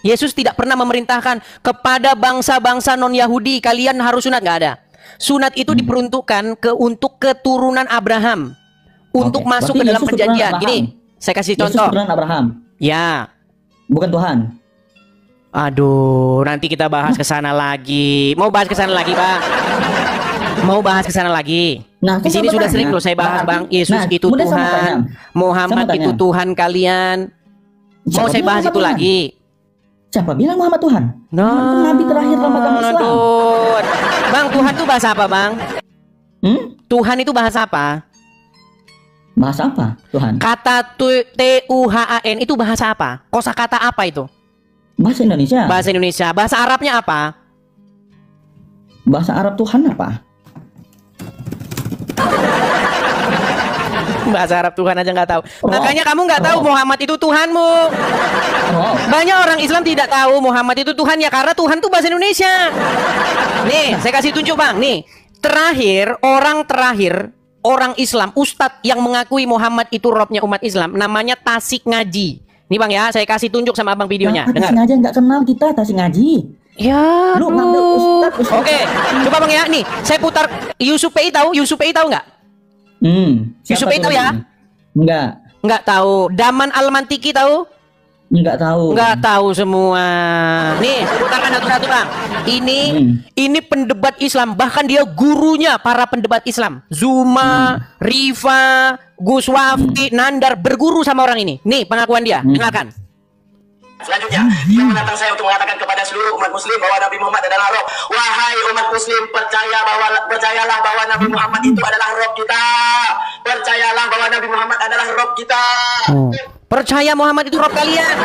Yesus tidak pernah memerintahkan kepada bangsa-bangsa non-Yahudi kalian harus sunat, nggak ada. Sunat itu diperuntukkan untuk keturunan Abraham untuk Oke, masuk berarti ke dalam Yesus keturunan perjanjian. Abraham. Gini, saya kasih Yesus contoh. keturunan Abraham, Ya, bukan Tuhan. aduh, nanti kita bahas ke sana lagi. Mau bahas ke sana lagi, Bang? Mau bahas ke sana lagi? Nah, Di saya sini mau sudah tanya. sering loh saya bahas, Bang. Yesus Nah, itu kemudian saya mau Tuhan, tanya. Muhammad Saya mau itu tanya. Tuhan kalian. Mau Siapa saya bilang bahas Muhammad itu Tuhan? lagi? Siapa bilang Muhammad Tuhan? Muhammad itu nabi terakhir dalam agama Islam. Aduh. Bang, Tuhan itu bahasa apa, Bang? Tuhan itu bahasa apa? Bahasa apa Tuhan? Kata Tuhan itu bahasa apa? Kosakata apa itu? Bahasa Indonesia. Bahasa Indonesia. Bahasa Arabnya apa? Bahasa Arab Tuhan apa? Bahasa Arab Tuhan aja nggak tahu. Oh. Makanya kamu nggak tahu Oh. Muhammad itu Tuhanmu. Oh, Banyak orang Islam tidak tahu Muhammad itu Tuhan ya karena Tuhan itu bahasa Indonesia. Nih, saya kasih tunjuk, Bang. Nih, terakhir orang Islam, Ustadz yang mengakui Muhammad itu Robnya umat Islam, namanya Tasik Ngaji. Nih, Bang ya, saya kasih tunjuk sama Abang videonya. Tasik Dengar. Ngaji nggak kenal kita Tasik Ngaji. Ya, Lu ngambil Ustadz. Oke, coba Bang ya. Nih, saya putar Yusuf PI tahu? Yusuf PI tahu nggak? Yusuf Siapa PI tahu ya? Enggak. Nggak tahu. Daman Al-Mantiki tahu? Enggak tahu. Nggak tahu semua. Nih, saya putarkan satu-satu, Bang. Ini pendebat Islam, bahkan dia gurunya para pendebat Islam. Zuma, Rifa, Gus Wafdi, Nandar berguru sama orang ini. Nih, pengakuan dia. Dengarkan. Selanjutnya, dia menantang saya untuk mengatakan kepada seluruh umat muslim bahwa Nabi Muhammad adalah Rob. Wahai umat muslim, percayalah bahwa Nabi Muhammad itu adalah Rob kita. Percayalah bahwa Nabi Muhammad adalah Rob kita. Percaya Muhammad itu Rob kalian.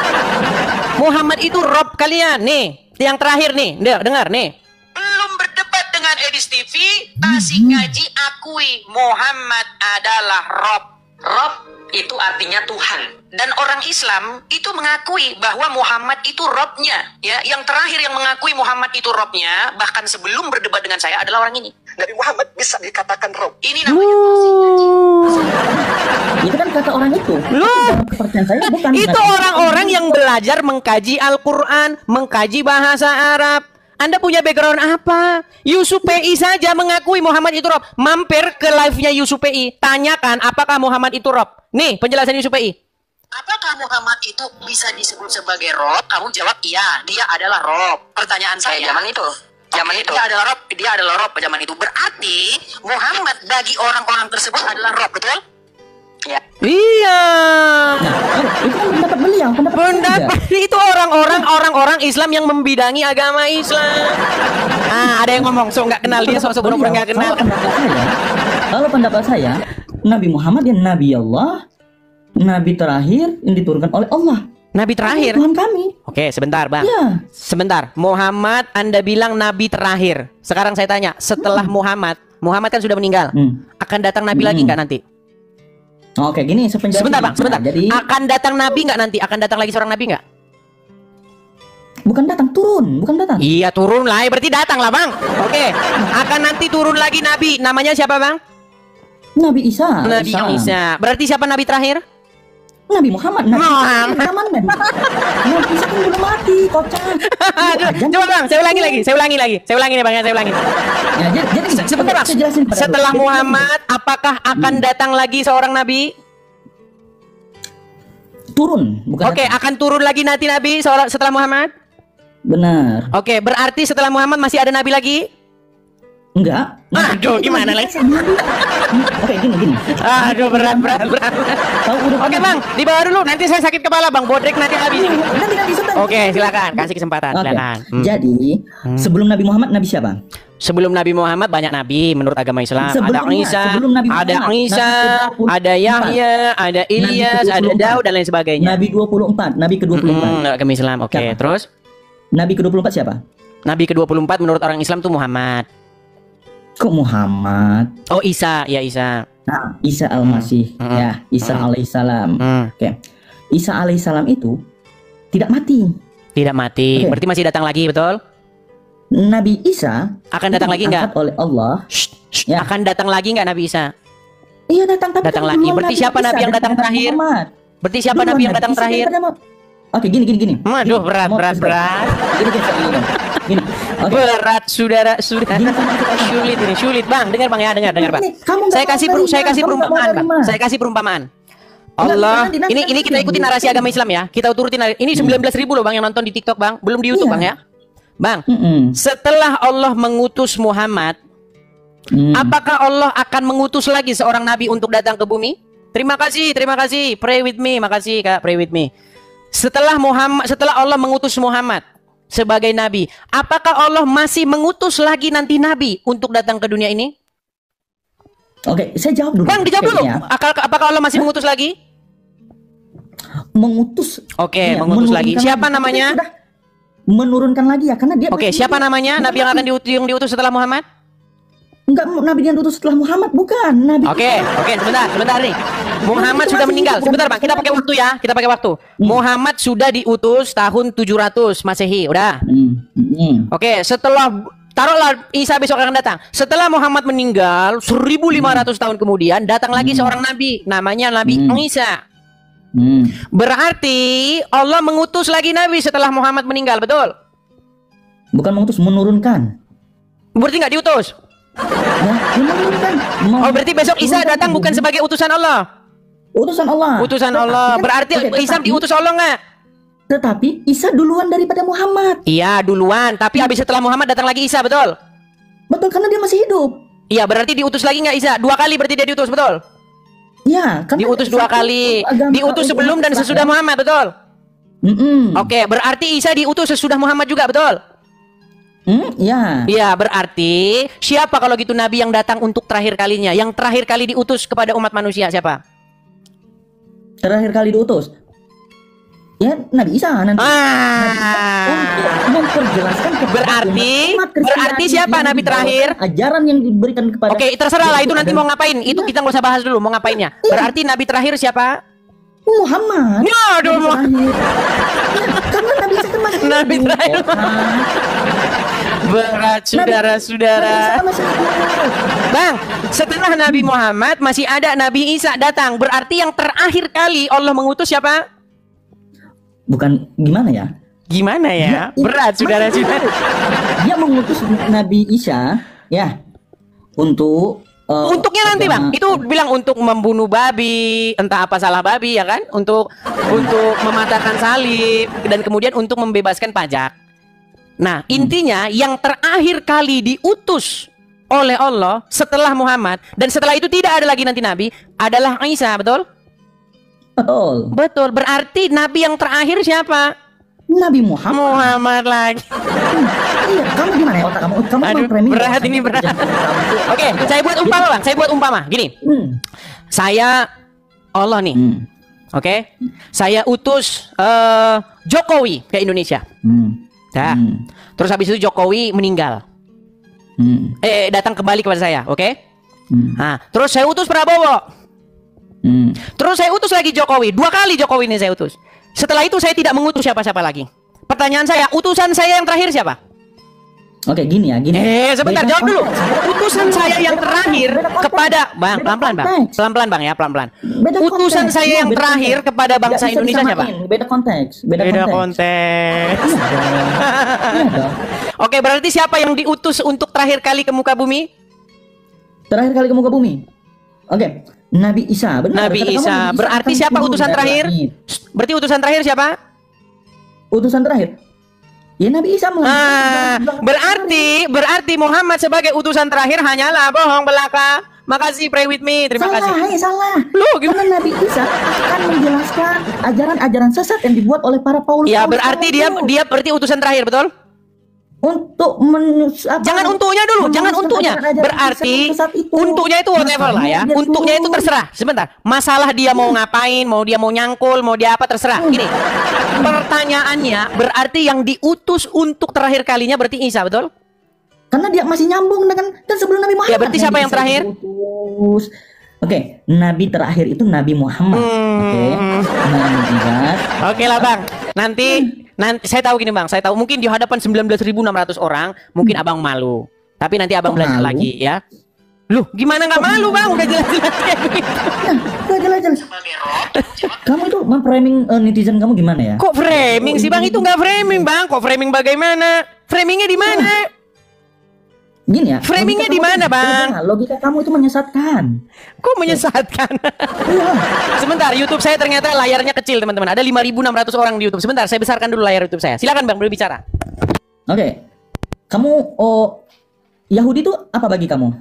Muhammad itu Rob kalian. Nih, yang terakhir nih. Dengar nih. Belum berdebat dengan Edis TV, Tasik Ngaji akui Muhammad adalah Rob. Rob itu artinya Tuhan. Dan orang Islam itu mengakui bahwa Muhammad itu Robnya. Ya, yang terakhir yang mengakui Muhammad itu Robnya, bahkan sebelum berdebat dengan saya adalah orang ini. Nabi Muhammad bisa dikatakan Rob. Ini namanya Itu kan kata orang itu. Loh. Dalam kepercayaan saya bukan. Itu orang-orang yang belajar mengkaji Al-Quran, mengkaji bahasa Arab. Anda punya background apa? Yusuf PI saja mengakui Muhammad itu Rob. Mampir ke live-nya Yusuf PI. Tanyakan apakah Muhammad itu Rob. Nih penjelasan Yusuf PI. Apakah Muhammad itu bisa disebut sebagai Rob? Kamu jawab iya, dia adalah Rob. Pertanyaan saya. Zaman itu. Dia adalah Rob zaman itu. Berarti Muhammad bagi orang-orang tersebut adalah Rob, betul? Ya. Iya. Itu kan pendapat beliau. Pendapat itu orang-orang Islam yang membidangi agama Islam. Ada yang ngomong, so nggak kenal dia, sok pura-pura nggak kenal. Kalau pendapat saya, Nabi Muhammad ya Nabi Allah, Nabi terakhir yang diturunkan oleh Allah. Nabi terakhir. Tuhan kami. Oke, sebentar, Bang. Ya. Sebentar. Muhammad, Anda bilang Nabi terakhir. Sekarang saya tanya, setelah Muhammad kan sudah meninggal. Akan datang Nabi lagi nggak nanti? Oke, gini sepenjelasan. Sebentar, Bang, sebentar. Jadi Akan datang Nabi nggak nanti? Akan datang lagi seorang Nabi nggak? bukan datang, turun, bukan datang. Iya, turun lah. Berarti datang lah, Bang. Oke. Akan nanti turun lagi Nabi. Namanya siapa, Bang? Nabi Isa. Nabi Isa. Berarti siapa Nabi terakhir? Nabi Muhammad. Muhammad. Nabi Isa kan belum mati, kocak. Coba, Bang, saya ulangi nih, Bang, ya, saya ulangi. Ya, jadi Sebentar, Bang. saya jelasin pada Setelah dulu. Muhammad, apakah akan datang lagi seorang Nabi? Turun, bukan. Oke, akan turun lagi nanti Nabi setelah Muhammad? Benar. Oke, berarti setelah Muhammad masih ada Nabi lagi? Enggak. Aduh, gimana lagi? Oke, gini. Aduh, berat. Tahu udah. Oke, Bang, di bawah dulu. Nanti saya sakit kepala, Bang. Bodrek nanti habis ini. Nanti sebentar. Oke, silakan. Kasih kesempatan. Oke. Silakan. Jadi, sebelum Nabi Muhammad Nabi siapa? Sebelum Nabi Muhammad banyak nabi menurut agama Islam. Ada Isa, sebelum Nabi Muhammad, ada Isa, Nabi ada Yahya, ada Ilyas, ada Daud dan lain sebagainya. Nabi 24, Nabi ke-24. Agama Islam. Oke, Siapa? terus Nabi ke-24 siapa? Nabi ke-24 menurut orang Islam tuh Muhammad. Kok Muhammad? Oh, Isa, ya Isa. Nah, Isa Al-Masih. Ya, Isa alaihissalam. Oke. Isa alaihissalam itu tidak mati. Tidak mati. Oke. Berarti masih datang lagi, betul? Nabi Isa Akan datang lagi nggak? diangkat oleh Allah. Ya. Akan datang lagi nggak Nabi Isa? Iya datang, tapi Datang kan lagi. duluan Berarti siapa Isa nabi yang datang daripada terakhir? Muhammad. Berarti siapa Duluan nabi yang datang Isa terakhir? daripada Muhammad. Oke, gini. Waduh, berat. Gini. Oke. Berat, saudara. Gini, Sulit Bang. Dengar Bang ya, dengar Bang. Ini, kamu nggak Saya mau kasih nerima, kamu nggak mau perumpamaan, Bang. nerima. Saya kasih perumpamaan. Nanti, Allah, nanti, ini kita ikutin narasi agama Islam ya. Kita turutin. Ini 19.000 loh Bang yang nonton di TikTok Bang. Belum di YouTube Iya. Bang ya. Bang, Mm-mm. setelah Allah mengutus Muhammad, apakah Allah akan mengutus lagi seorang nabi untuk datang ke bumi? Terima kasih. Pray with me, makasih Kak, pray with me. Setelah Allah mengutus Muhammad sebagai nabi, apakah Allah masih mengutus lagi nanti nabi untuk datang ke dunia ini? Oke, saya jawab dulu. Bang, dijawab dulu. Kayaknya. Apakah Allah masih mengutus lagi? Mengutus. Oke, Iya, mengutus lagi. menurunkan Siapa lagi. namanya? Sudah menurunkan lagi ya, karena dia. Oke, siapa namanya nabi yang akan diutus setelah Muhammad? Enggak, nabi yang diutus setelah Muhammad bukan nabi. Oke, sebentar nih. Muhammad sudah meninggal. Sebentar Bang, kita pakai waktu ya. Kita pakai waktu. Muhammad sudah diutus tahun 700 Masehi, udah. Oke, setelah taruhlah Isa besok akan datang. Setelah Muhammad meninggal 1500 tahun kemudian datang lagi seorang nabi, namanya Nabi Isa. Berarti Allah mengutus lagi nabi setelah Muhammad meninggal, betul? Bukan mengutus, menurunkan. Berarti nggak diutus? Ya, menurunkan. Oh, berarti besok Isa datang bukan sebagai utusan Allah. Utusan Allah. Utusan Allah. Berarti Oke, Isa diutus Allah nggak? Tetapi Isa duluan daripada Muhammad. Iya, duluan. Tapi habis setelah Muhammad datang lagi Isa, betul? Betul, karena dia masih hidup. Iya, berarti diutus lagi nggak Isa? 2 kali berarti dia diutus, betul? Ya, karena Diutus 2 kali. Diutus sebelum dan sesudah Muhammad, betul? Oke, berarti Isa diutus sesudah Muhammad juga, betul? Ya. Iya, berarti siapa kalau gitu nabi yang datang untuk terakhir kalinya? Yang terakhir kali diutus kepada umat manusia siapa? Terakhir kali diutus. Ya, Nabi Isa nanti. Untuk memperjelaskan kepada Berarti siapa nabi terakhir? Ajaran yang diberikan kepada. Oke, terserah lah itu nanti mau ngapain. Itu kita nggak usah bahas dulu mau ngapainnya. Berarti nabi terakhir siapa? Muhammad. Aduh, Karena Nabi Isa kan masih nabi hidup. terakhir. Berat, saudara-saudara. Nabi Isa masih hidup. Bang, setelah Nabi Muhammad masih ada Nabi Isa datang. Berarti yang terakhir kali Allah mengutus siapa? Bukan gimana ya? Gimana ya? Berat, saudara-saudara. Dia mengutus Nabi Isa ya untuk Untuknya nanti Bang, itu bilang untuk membunuh babi, entah apa salah babi ya kan? Untuk mematahkan salib dan kemudian untuk membebaskan pajak. Nah, intinya yang terakhir kali diutus oleh Allah setelah Muhammad dan setelah itu tidak ada lagi nanti nabi adalah Isa, betul? Betul. Betul. Berarti nabi yang terakhir siapa? Nabi Muhammad. Muhammad lagi. Iya, kamu gimana ya otak kamu? Kamu Aduh, framing berat ya? ini berat. Oke, saya buat umpama Bang. Saya buat umpama. Gini. Saya Allah nih. Oke. Saya utus Jokowi ke Indonesia. Dah. Terus habis itu Jokowi meninggal. Datang kembali kepada saya, oke? Nah, terus saya utus Prabowo. Terus saya utus lagi Jokowi. 2 kali Jokowi ini saya utus. Setelah itu saya tidak mengutus siapa-siapa lagi. Pertanyaan saya, utusan saya yang terakhir siapa? Oke, gini ya, gini. Sebentar, Beda jawab dulu. konteks. Utusan saya yang terakhir Beda konteks. kepada Bang, Beda pelan-pelan Bang. konteks. Pelan-pelan Bang ya, pelan-pelan. Beda Utusan konteks. saya Iya, yang beda terakhir konteks. kepada bangsa Nggak bisa Indonesia siapa? disamain. Beda konteks. Beda konteks. Iya dong. Oke, berarti siapa yang diutus untuk terakhir kali ke muka bumi? Terakhir kali ke muka bumi. Oke, Nabi Isa. Benar. Nabi Kata kamu, Isa. Nabi Berarti akan siapa turun utusan dari terakhir? langit. Berarti utusan terakhir siapa? Utusan terakhir. Ya Nabi Isa Berarti Muhammad sebagai utusan terakhir hanyalah bohong belaka. Makasih, pray with me. Terima kasih. Salah. Loh, gimana? Karena Nabi Isa akan menjelaskan ajaran-ajaran sesat yang dibuat oleh para Paulus. Ya, berarti dia berarti utusan terakhir, betul? Untuk Jangan untuknya dulu, jangan untuknya. Berarti untuknya itu whatever lah ya. Untuknya itu terserah. Sebentar. Masalah dia mau ngapain, mau dia mau nyangkul, mau dia apa terserah. Gini. Pertanyaannya, berarti yang diutus untuk terakhir kalinya berarti Isa, betul? Karena dia masih nyambung dengan kan sebelum Nabi Muhammad. Ya, berarti siapa yang terakhir? Oke, Nabi terakhir itu Nabi Muhammad. Oke. Oke lah Bang. Nanti Nanti saya tahu gini Bang, saya tahu mungkin di hadapan 19.600 orang mungkin Abang malu. Tapi nanti Abang belajar malu? lagi ya. Loh, gimana nggak malu Bang? Udah jelas-jelas kayak gitu. Nah, jelas-jelas. Kamu itu memframing netizen kamu gimana ya? Kok framing sih Bang? Itu nggak framing Bang. Kok framing bagaimana? Framingnya di mana? Gini ya. Framingnya logika di kamu mana, itu- Bang? Nah, logika kamu itu menyesatkan. Kok menyesatkan? Iya. Sebentar, YouTube saya ternyata layarnya kecil teman-teman. Ada 5.600 orang di YouTube. Sebentar, saya besarkan dulu layar YouTube saya. Silakan Bang berbicara. Oke. Kamu Yahudi itu apa bagi kamu?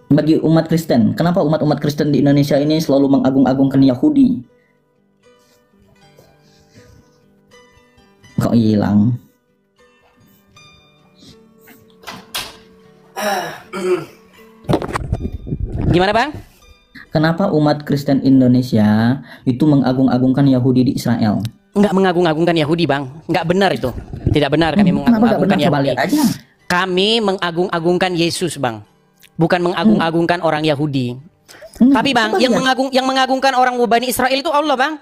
Bagi umat Kristen, kenapa umat-umat Kristen di Indonesia ini selalu mengagung-agungkan Yahudi? Kok hilang? Gimana Bang? Kenapa umat Kristen Indonesia itu mengagung-agungkan Yahudi di Israel? Nggak mengagung-agungkan Yahudi Bang. Nggak benar itu. Tidak benar kami Kenapa nggak mengagung-agungkan benar? Coba Yahudi. lihat aja. Kami mengagung-agungkan Yesus Bang. Bukan mengagung-agungkan orang Yahudi. Tapi Bang, coba lihat. yang mengagungkan orang Bani Israel itu Allah Bang.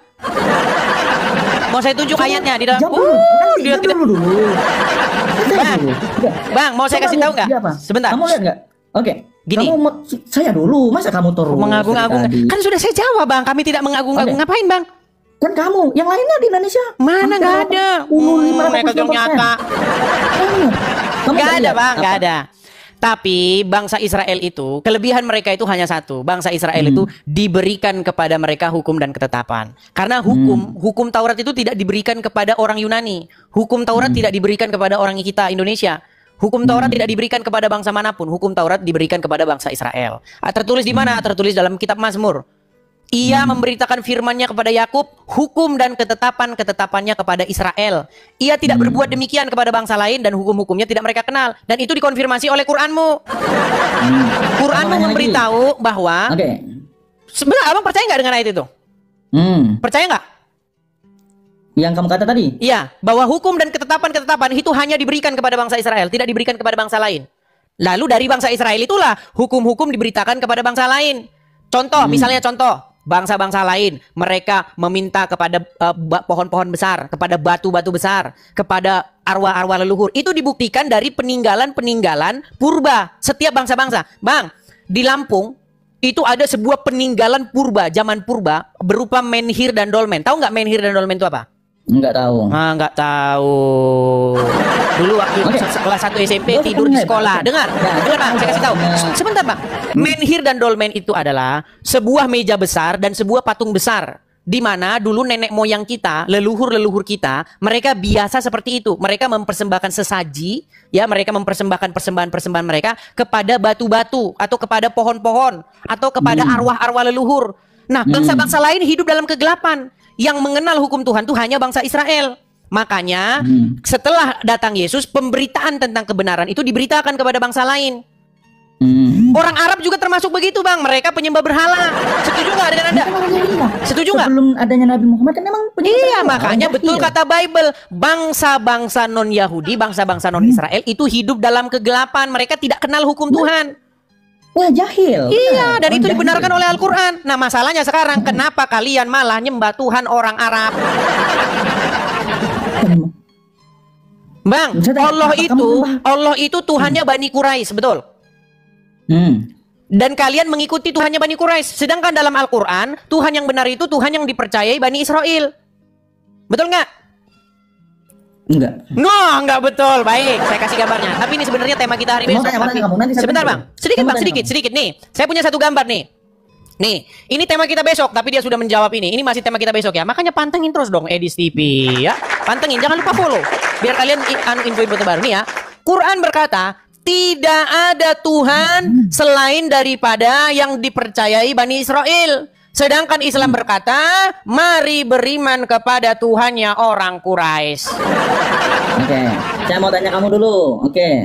Mau saya tunjuk ayatnya di dalam. Jawab dulu. Nanti, dia jawab tidak. dulu. Bang, Bang, mau saya Coba kasih lihat tahu nggak? dia apa. Sebentar. Kamu lihat nggak? Oke. Gini. Saya dulu. Masa kamu terus? Mengagung-agungkan. dari tadi? Kan sudah saya jawab Bang. Kami tidak mengagung-agung. Oke. Ngapain Bang? Kan kamu, yang lainnya di Indonesia. Mana nggak ada? Mereka yang nyata. Nggak ada Bang, nggak ada. Tapi bangsa Israel itu, kelebihan mereka itu hanya satu. Bangsa Israel itu diberikan kepada mereka hukum dan ketetapan. Karena hukum Taurat itu tidak diberikan kepada orang Yunani. Hukum Taurat tidak diberikan kepada orang kita Indonesia. Hukum Taurat tidak diberikan kepada bangsa manapun. Hukum Taurat diberikan kepada bangsa Israel. Tertulis di mana? Tertulis dalam kitab Mazmur. Ia memberitakan firman-Nya kepada Yakub, hukum dan ketetapan-ketetapannya kepada Israel. Ia tidak berbuat demikian kepada bangsa lain dan hukum-hukumnya tidak mereka kenal. Dan itu dikonfirmasi oleh Quranmu. Quranmu Apa memberitahu bahwa Oke. sebenarnya Abang percaya nggak dengan ayat itu? Percaya nggak? Yang kamu kata tadi? Iya, bahwa hukum dan ketetapan-ketetapan itu hanya diberikan kepada bangsa Israel, tidak diberikan kepada bangsa lain. Lalu dari bangsa Israel itulah hukum-hukum diberitakan kepada bangsa lain. Contoh, misalnya contoh, bangsa-bangsa lain mereka meminta kepada pohon-pohon besar, kepada batu-batu besar, kepada arwah-arwah leluhur. Itu dibuktikan dari peninggalan-peninggalan purba setiap bangsa-bangsa. Bang, di Lampung itu ada sebuah peninggalan purba, zaman purba berupa menhir dan dolmen. Tahu nggak menhir dan dolmen itu apa? Enggak tahu. Ah, nggak tahu. Dulu waktu kelas 1 SMP tidur di sekolah. Dengar Bang, saya kasih tahu. Sebentar Bang. Menhir dan dolmen itu adalah sebuah meja besar dan sebuah patung besar. Di mana dulu nenek moyang kita, leluhur-leluhur kita, mereka biasa seperti itu. Mereka mempersembahkan sesaji, ya, mereka mempersembahkan persembahan-persembahan mereka kepada batu-batu atau kepada pohon-pohon atau kepada arwah-arwah leluhur. Nah, bangsa-bangsa lain hidup dalam kegelapan. Yang mengenal hukum Tuhan itu hanya bangsa Israel. Makanya setelah datang Yesus, pemberitaan tentang kebenaran itu diberitakan kepada bangsa lain. Orang Arab juga termasuk begitu Bang. Mereka penyembah berhala. Setuju nggak dengan Anda? Setuju nggak? Sebelum adanya Nabi Muhammad kan memang Iya, makanya betul kata Bible. Bangsa-bangsa non-Yahudi, bangsa-bangsa non-Israel itu hidup dalam kegelapan. Mereka tidak kenal hukum Tuhan. Wah, jahil. Iya, dan Orang itu jahil. dibenarkan oleh Al-Quran. Nah, masalahnya sekarang, kenapa kalian malah nyembah Tuhan orang Arab? Bang, Saya tanya, Allah apa kamu nyembah? Allah itu Tuhannya Bani Quraisy, betul? Dan kalian mengikuti Tuhannya Bani Quraisy. Sedangkan dalam Al-Quran, Tuhan yang benar itu Tuhan yang dipercayai Bani Israel. Betul nggak? Enggak. No, nggak betul. Baik, saya kasih gambarnya. Tapi ini sebenarnya tema kita hari Mau besok. tanya kamu, nanti saya Sebentar tanya. Bang, sedikit Kamu Bang, tanya sedikit. Nih, saya punya satu gambar nih. Nih, ini tema kita besok, tapi dia sudah menjawab ini. Ini masih tema kita besok ya. Makanya pantengin terus dong Edis TV ya. Pantengin, jangan lupa follow. Biar kalian info-info terbaru nih ya. Quran berkata, tidak ada Tuhan selain daripada yang dipercayai Bani Israel. Sedangkan Islam berkata, mari beriman kepada Tuhannya orang Quraisy. Oke. Saya mau tanya kamu dulu. Oke.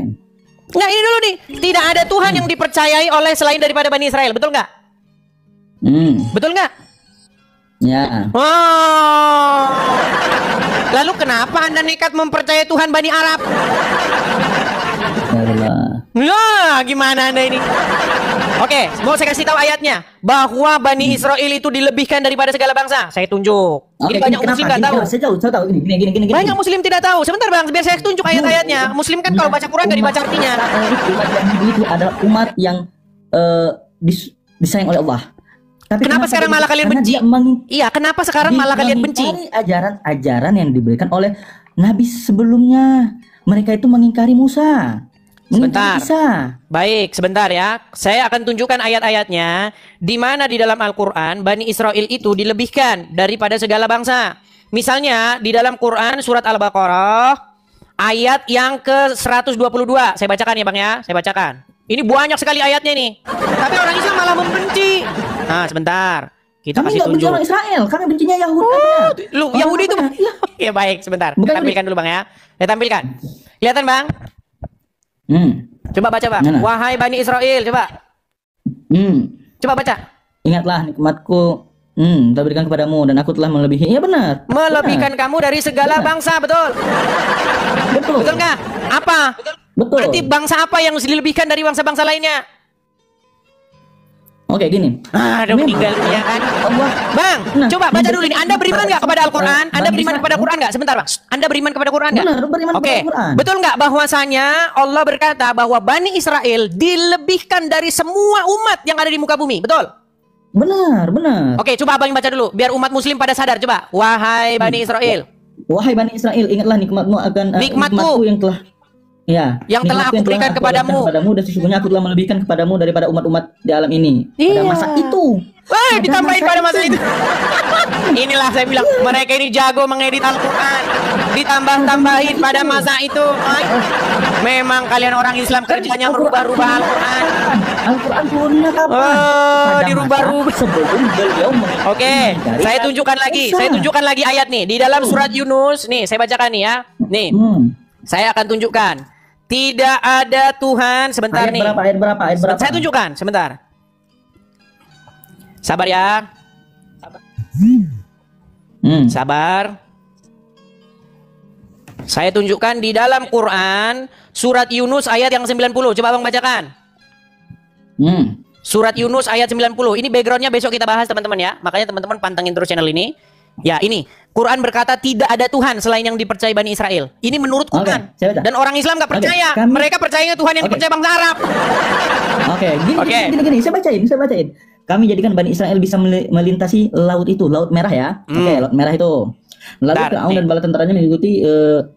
Nah ini dulu nih, tidak ada Tuhan yang dipercayai oleh selain daripada Bani Israel, betul nggak? Betul nggak? Ya. Oh. Lalu kenapa Anda nekat mempercayai Tuhan Bani Arab? Ya Allah. Lah, gimana Anda ini? Oke, mau saya kasih tahu ayatnya bahwa Bani Israel itu dilebihkan daripada segala bangsa. Saya tunjuk. Ini banyak muslim nggak tahu. Saya tahu gini. Banyak muslim tidak tahu. Sebentar bang, biar saya tunjuk ayat-ayatnya. Muslim kan kalau baca Quran nggak dibaca artinya. Itu adalah umat yang disayang oleh Allah. Tapi Kenapa sekarang malah kalian benci? Iya, kenapa sekarang malah kalian benci? Ajaran-ajaran yang diberikan oleh Nabi sebelumnya. Mereka itu mengingkari Musa. Sebentar. Baik, sebentar ya. Saya akan tunjukkan ayat-ayatnya di mana di dalam Al-Qur'an Bani Israel itu dilebihkan daripada segala bangsa. Misalnya di dalam Quran surat Al-Baqarah ayat yang ke-122. Saya bacakan ya, Bang ya. Saya bacakan. Ini banyak sekali ayatnya nih. Tapi orang Islam malah membenci. Nah, sebentar. Kita kami kasih nggak benci tunjuk. orang Israel, kami bencinya Yahudi. Lu Yahudi itu. Ya baik, sebentar. Bukan Tampilkan dulu, Bang ya. Saya tampilkan. Kelihatan, Bang? Coba baca, Bang. Mana? Wahai Bani Israel, coba. Coba baca. Ingatlah nikmatku telah berikan kepadamu dan aku telah melebihi. Iya benar. Melebihkan kamu dari segala bangsa, betul? Betul. Betul nggak? Apa? Betul. Berarti bangsa apa yang dilebihkan dari bangsa-bangsa lainnya? Oke, gini. Aduh, meninggal dunia kan? Bang, coba baca dulu ini. Anda beriman nggak kepada Al-Quran? Anda beriman kepada Quran nggak? Sebentar, Bang. Anda beriman kepada Quran nggak? Benar, beriman Oke. kepada Quran. Betul nggak bahwasanya Allah berkata bahwa Bani Israel dilebihkan dari semua umat yang ada di muka bumi? Betul? Benar. Oke, coba Abang baca dulu biar umat muslim pada sadar. Coba. Wahai Bani Israel. Wahai Bani Israel, ingatlah nikmatmu akan nikmatku yang telah yang telah aku berikan kepadamu. Dan sesungguhnya aku telah melebihkan kepadamu daripada umat-umat di alam ini. Pada masa itu. Wah, ditambahin pada masa itu. Inilah saya bilang, mereka ini jago mengedit Al-Quran. Ditambah-tambahin pada masa itu. Ay, memang kalian orang Islam kerjanya merubah-rubah Al-Quran. Al-Quran turunnya kapan? Oh, dirubah-rubah. Sebelum beliau Oke, saya tunjukkan lagi ayat nih di dalam surat Yunus. Nih, saya bacakan nih ya. Nih, saya akan tunjukkan. Tidak ada Tuhan. Sebentar ayat nih. Ayat berapa? Saya tunjukkan. Sebentar. Sabar ya. Sabar. Saya tunjukkan di dalam Quran surat Yunus ayat yang 90. Coba Abang bacakan. Surat Yunus ayat 90. Ini backgroundnya besok kita bahas teman-teman ya. Makanya teman-teman pantengin terus channel ini. Ya ini Quran berkata tidak ada Tuhan selain yang dipercaya Bani Israel. Ini menurut Quran. Dan orang Islam nggak percaya. Mereka percaya Tuhan yang dipercaya bangsa Arab. Gini. Saya bacain. Kami jadikan Bani Israel bisa melintasi laut itu, laut merah ya. Laut merah itu. Lalu Fir'aun dan bala tentaranya mengikuti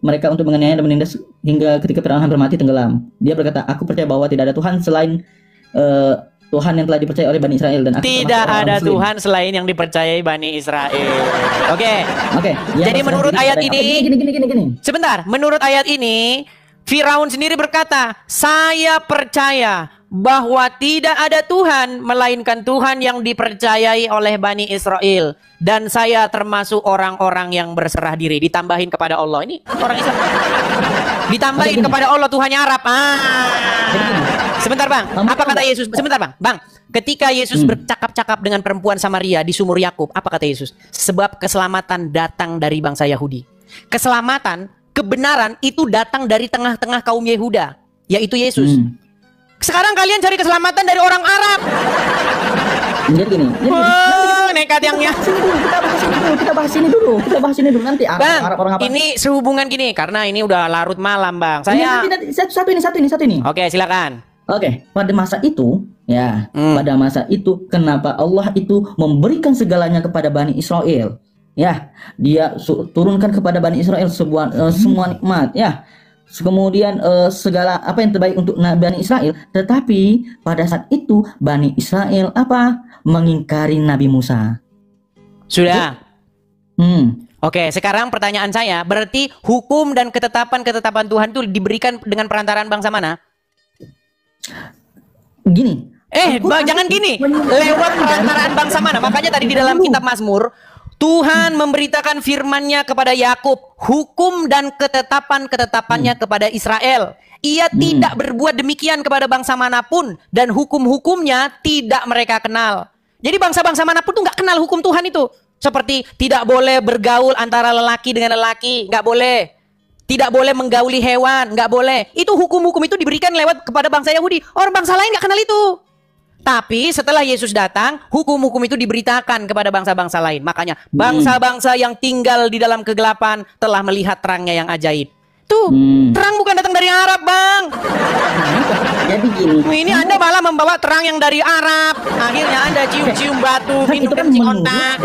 mereka untuk menganiaya dan menindas hingga ketika Fir'aun hampir mati tenggelam. Dia berkata, aku percaya bahwa tidak ada Tuhan selain Tuhan yang telah dipercaya oleh Bani Israel dan aku tidak ada Muslim. Tuhan selain yang dipercayai Bani Israel. Oke. Ya, jadi menurut ayat ini gini. Sebentar, menurut ayat ini Firaun sendiri berkata, saya percaya bahwa tidak ada Tuhan melainkan Tuhan yang dipercayai oleh Bani Israel dan saya termasuk orang-orang yang berserah diri. Ditambahin kepada Allah. Ini orang Islam. Ditambahin kepada Allah Tuhannya Arab. Sebentar Bang, apa kata Yesus? Sebentar Bang, ketika Yesus bercakap-cakap dengan perempuan Samaria di sumur Yakub, apa kata Yesus? Sebab keselamatan datang dari bangsa Yahudi. Keselamatan, kebenaran itu datang dari tengah-tengah kaum Yehuda, yaitu Yesus. Sekarang kalian cari keselamatan dari orang Arab. Jadi gini. Nekat yangnya. Kita bahas ini dulu nanti. Bang, orang apa? ini sehubungan gini karena ini udah larut malam, Bang. Saya satu ini. Oke, silakan. Oke, pada masa itu ya, pada masa itu kenapa Allah itu memberikan segalanya kepada Bani Israel? Ya, dia turunkan kepada Bani Israel semua nikmat ya. Kemudian segala apa yang terbaik untuk Bani Israel, tetapi pada saat itu Bani Israel mengingkari Nabi Musa. Sudah. Oke, sekarang pertanyaan saya, berarti hukum dan ketetapan Tuhan itu diberikan dengan perantaraan bangsa mana? Gini. Jangan gini. Lewat perantaraan bangsa mana? Makanya tadi di dalam kitab Mazmur Tuhan memberitakan firman-Nya kepada Yakub, hukum dan ketetapan-ketetapannya kepada Israel. Ia tidak berbuat demikian kepada bangsa manapun dan hukum-hukumnya tidak mereka kenal. Jadi bangsa-bangsa manapun tuh nggak kenal hukum Tuhan itu. Seperti tidak boleh bergaul antara lelaki dengan lelaki, nggak boleh. Tidak boleh menggauli hewan, nggak boleh. Itu hukum-hukum itu diberikan lewat kepada bangsa Yahudi. Orang bangsa lain nggak kenal itu. Tapi setelah Yesus datang, hukum-hukum itu diberitakan kepada bangsa-bangsa lain. Makanya bangsa-bangsa yang tinggal di dalam kegelapan telah melihat terangnya yang ajaib. Tuh, terang bukan datang dari Arab, Bang. Jadi gini. Ini Anda malah membawa terang yang dari Arab. Akhirnya Anda cium-cium batu, Kan minum itu kan kencing menurut otak.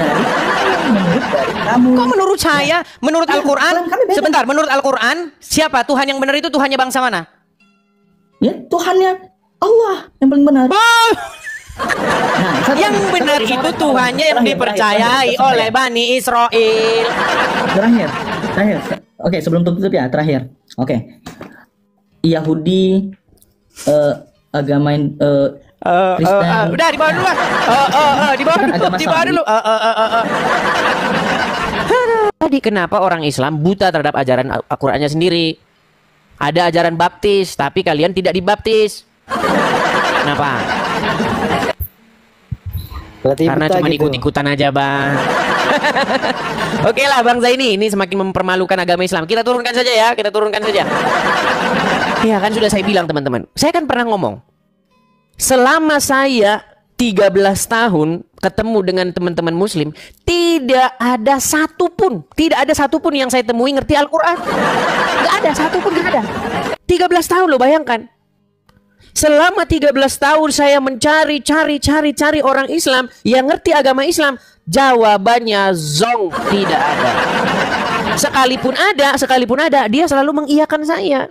menurut dari kamu. Kok menurut saya, menurut Al-Quran, Quran kami beda. sebentar, menurut Al-Quran, siapa Tuhan yang benar itu Tuhannya bangsa mana? Ya, Tuhannya Allah yang paling benar. Nah, Yang benar itu Tuhannya yang dipercayai oleh Bani Israel. Terakhir. Oke, sebelum tutup ya, terakhir. Oke. Yahudi, agama Kristen. Udah dibawa dulu lah. Dibawa dulu. Tadi kenapa orang Islam buta terhadap ajaran Al-Qur'annya sendiri? Ada ajaran baptis, tapi kalian tidak dibaptis. Kenapa? Berarti Karena buta cuma gitu. ikut-ikutan aja, Bang. Oke lah, Bang Zaini, ini semakin mempermalukan agama Islam. Kita turunkan saja ya, kita turunkan saja. Ya kan sudah saya bilang, teman-teman. Saya kan pernah ngomong, selama saya 13 tahun ketemu dengan teman-teman muslim, tidak ada satupun yang saya temui ngerti Al-Quran. Gak ada satupun, gak ada. 13 tahun loh, bayangkan. Selama 13 tahun saya mencari orang Islam yang ngerti agama Islam, jawabannya zong, tidak ada. Sekalipun ada, dia selalu mengiyakan saya.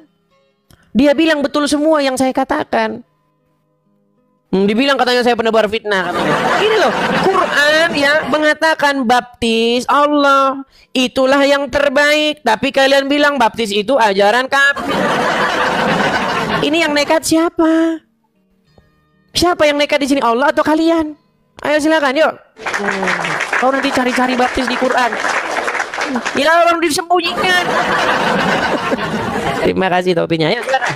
Dia bilang betul semua yang saya katakan. Dibilang katanya saya penebar fitnah katanya. Ini loh, Quran ya mengatakan baptis Allah itulah yang terbaik, tapi kalian bilang baptis itu ajaran kafir. Ini yang nekat siapa? Siapa yang nekat di sini, Allah atau kalian? Ayo silakan, yuk. Kau nanti cari-cari baptis di Quran. Ini orang disembunyikan. Terima kasih topinya. Ayo silakan.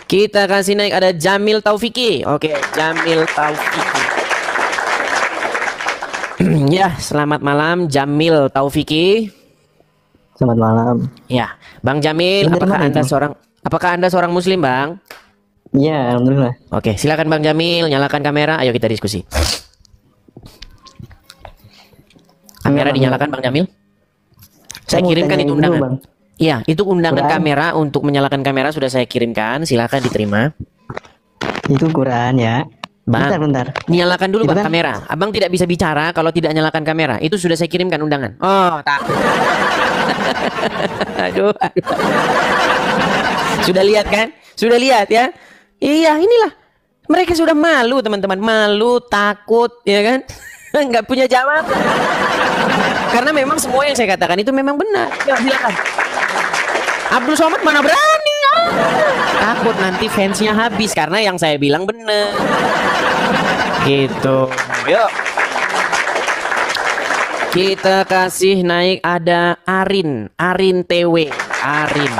Kita kasih naik, ada Jamil Taufiki. Oke, Jamil Taufiki. Ya, selamat malam Jamil Taufiki. Selamat malam. Ya, Bang Jamil, Ini dari mana itu? apakah Anda seorang muslim, Bang? Iya, alhamdulillah. Oke, silakan Bang Jamil, nyalakan kamera, ayo kita diskusi. Kamera dinyalakan Bang Jamil. Saya Kamu kirimkan tanyain itu dulu, undangan. Bang. Iya, itu undangan Quran. kamera untuk menyalakan kamera sudah saya kirimkan, silakan diterima. Itu Quran ya. Bang, Bentar. nyalakan dulu Itu Bang kan- kamera. Abang tidak bisa bicara kalau tidak nyalakan kamera. Itu sudah saya kirimkan undangan. Oh, tak. aduh. Sudah lihat kan? Sudah lihat ya? Iya, inilah. Mereka sudah malu, teman-teman. Malu, takut, ya kan? Nggak punya jawab. Karena memang semua yang saya katakan itu memang benar. Ya, silakan. Abdul Somad mana berani? Takut nanti fansnya habis karena yang saya bilang benar. Gitu. Yuk. Kita kasih naik, ada Arin TW. Arin.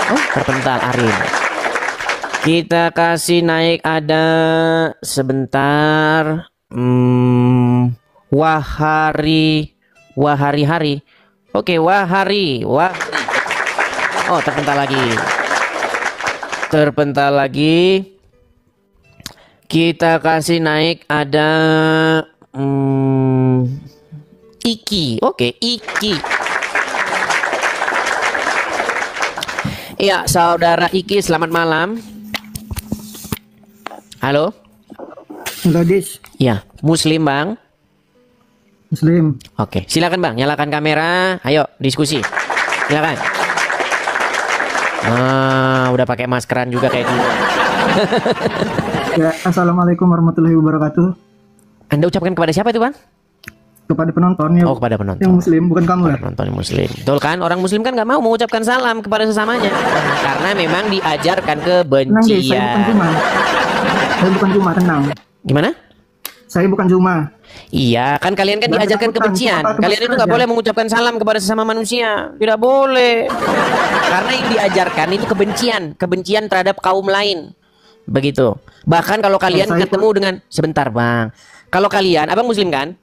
Oh, terpental Arin. Kita kasih naik, ada sebentar. Wahari. Oke, Wahari. Oh, terpental lagi. Kita kasih naik, ada Iki. Oke, Iki. Iya, saudara Iki, selamat malam. Halo. Halo Dis, Ya, Muslim Bang. Muslim. Oke, silakan Bang, nyalakan kamera. Ayo diskusi. Silakan. Udah pakai maskeran juga kayak dulu. Ya, Assalamualaikum warahmatullahi wabarakatuh. Anda ucapkan kepada siapa itu Bang? Kepada penonton ya, Oh, kepada penonton. yang Muslim, bukan kamu ya. Penonton Muslim. Betul kan? Orang Muslim kan nggak mau mengucapkan salam kepada sesamanya karena memang diajarkan Tenang deh, saya bukan kebencian. cuma. Saya bukan cuma, tenang. Gimana? Saya bukan cuma. Iya, kan kalian kan Nggak diajarkan ketakutan, kebencian. cuma Kalian itu nggak aja. boleh mengucapkan salam kepada sesama manusia. Tidak boleh. Karena yang diajarkan itu kebencian terhadap kaum lain. Begitu. Bahkan kalau kalian saya ketemu dengan sebentar, Bang. Kalau kalian, Abang Muslim kan?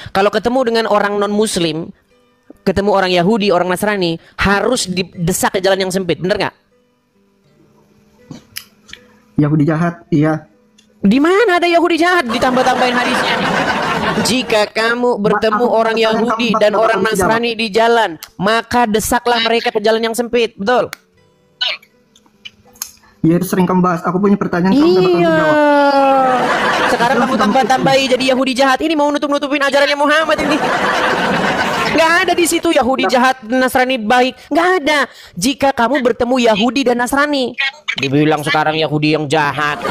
Kalau ketemu dengan orang non Muslim, ketemu orang Yahudi, orang Nasrani, harus didesak ke jalan yang sempit, bener nggak? Yahudi jahat, iya. Di mana ada Yahudi jahat? Ditambah-tambahin hadisnya. Jika kamu bertemu orang Yahudi dan orang Nasrani di jalan, maka desaklah mereka ke jalan yang sempit. Betul? Iya, itu sering kamu bahas. Aku punya pertanyaan, kamu gak bakal Iya. jawab. Sekarang kamu tambah-tambahi jadi Yahudi jahat. Ini mau nutup-nutupin ajarannya Muhammad ini. Nggak ada di situ Yahudi jahat, Nasrani baik. Nggak ada. Jika kamu bertemu Yahudi dan Nasrani, dibilang sekarang Yahudi yang jahat.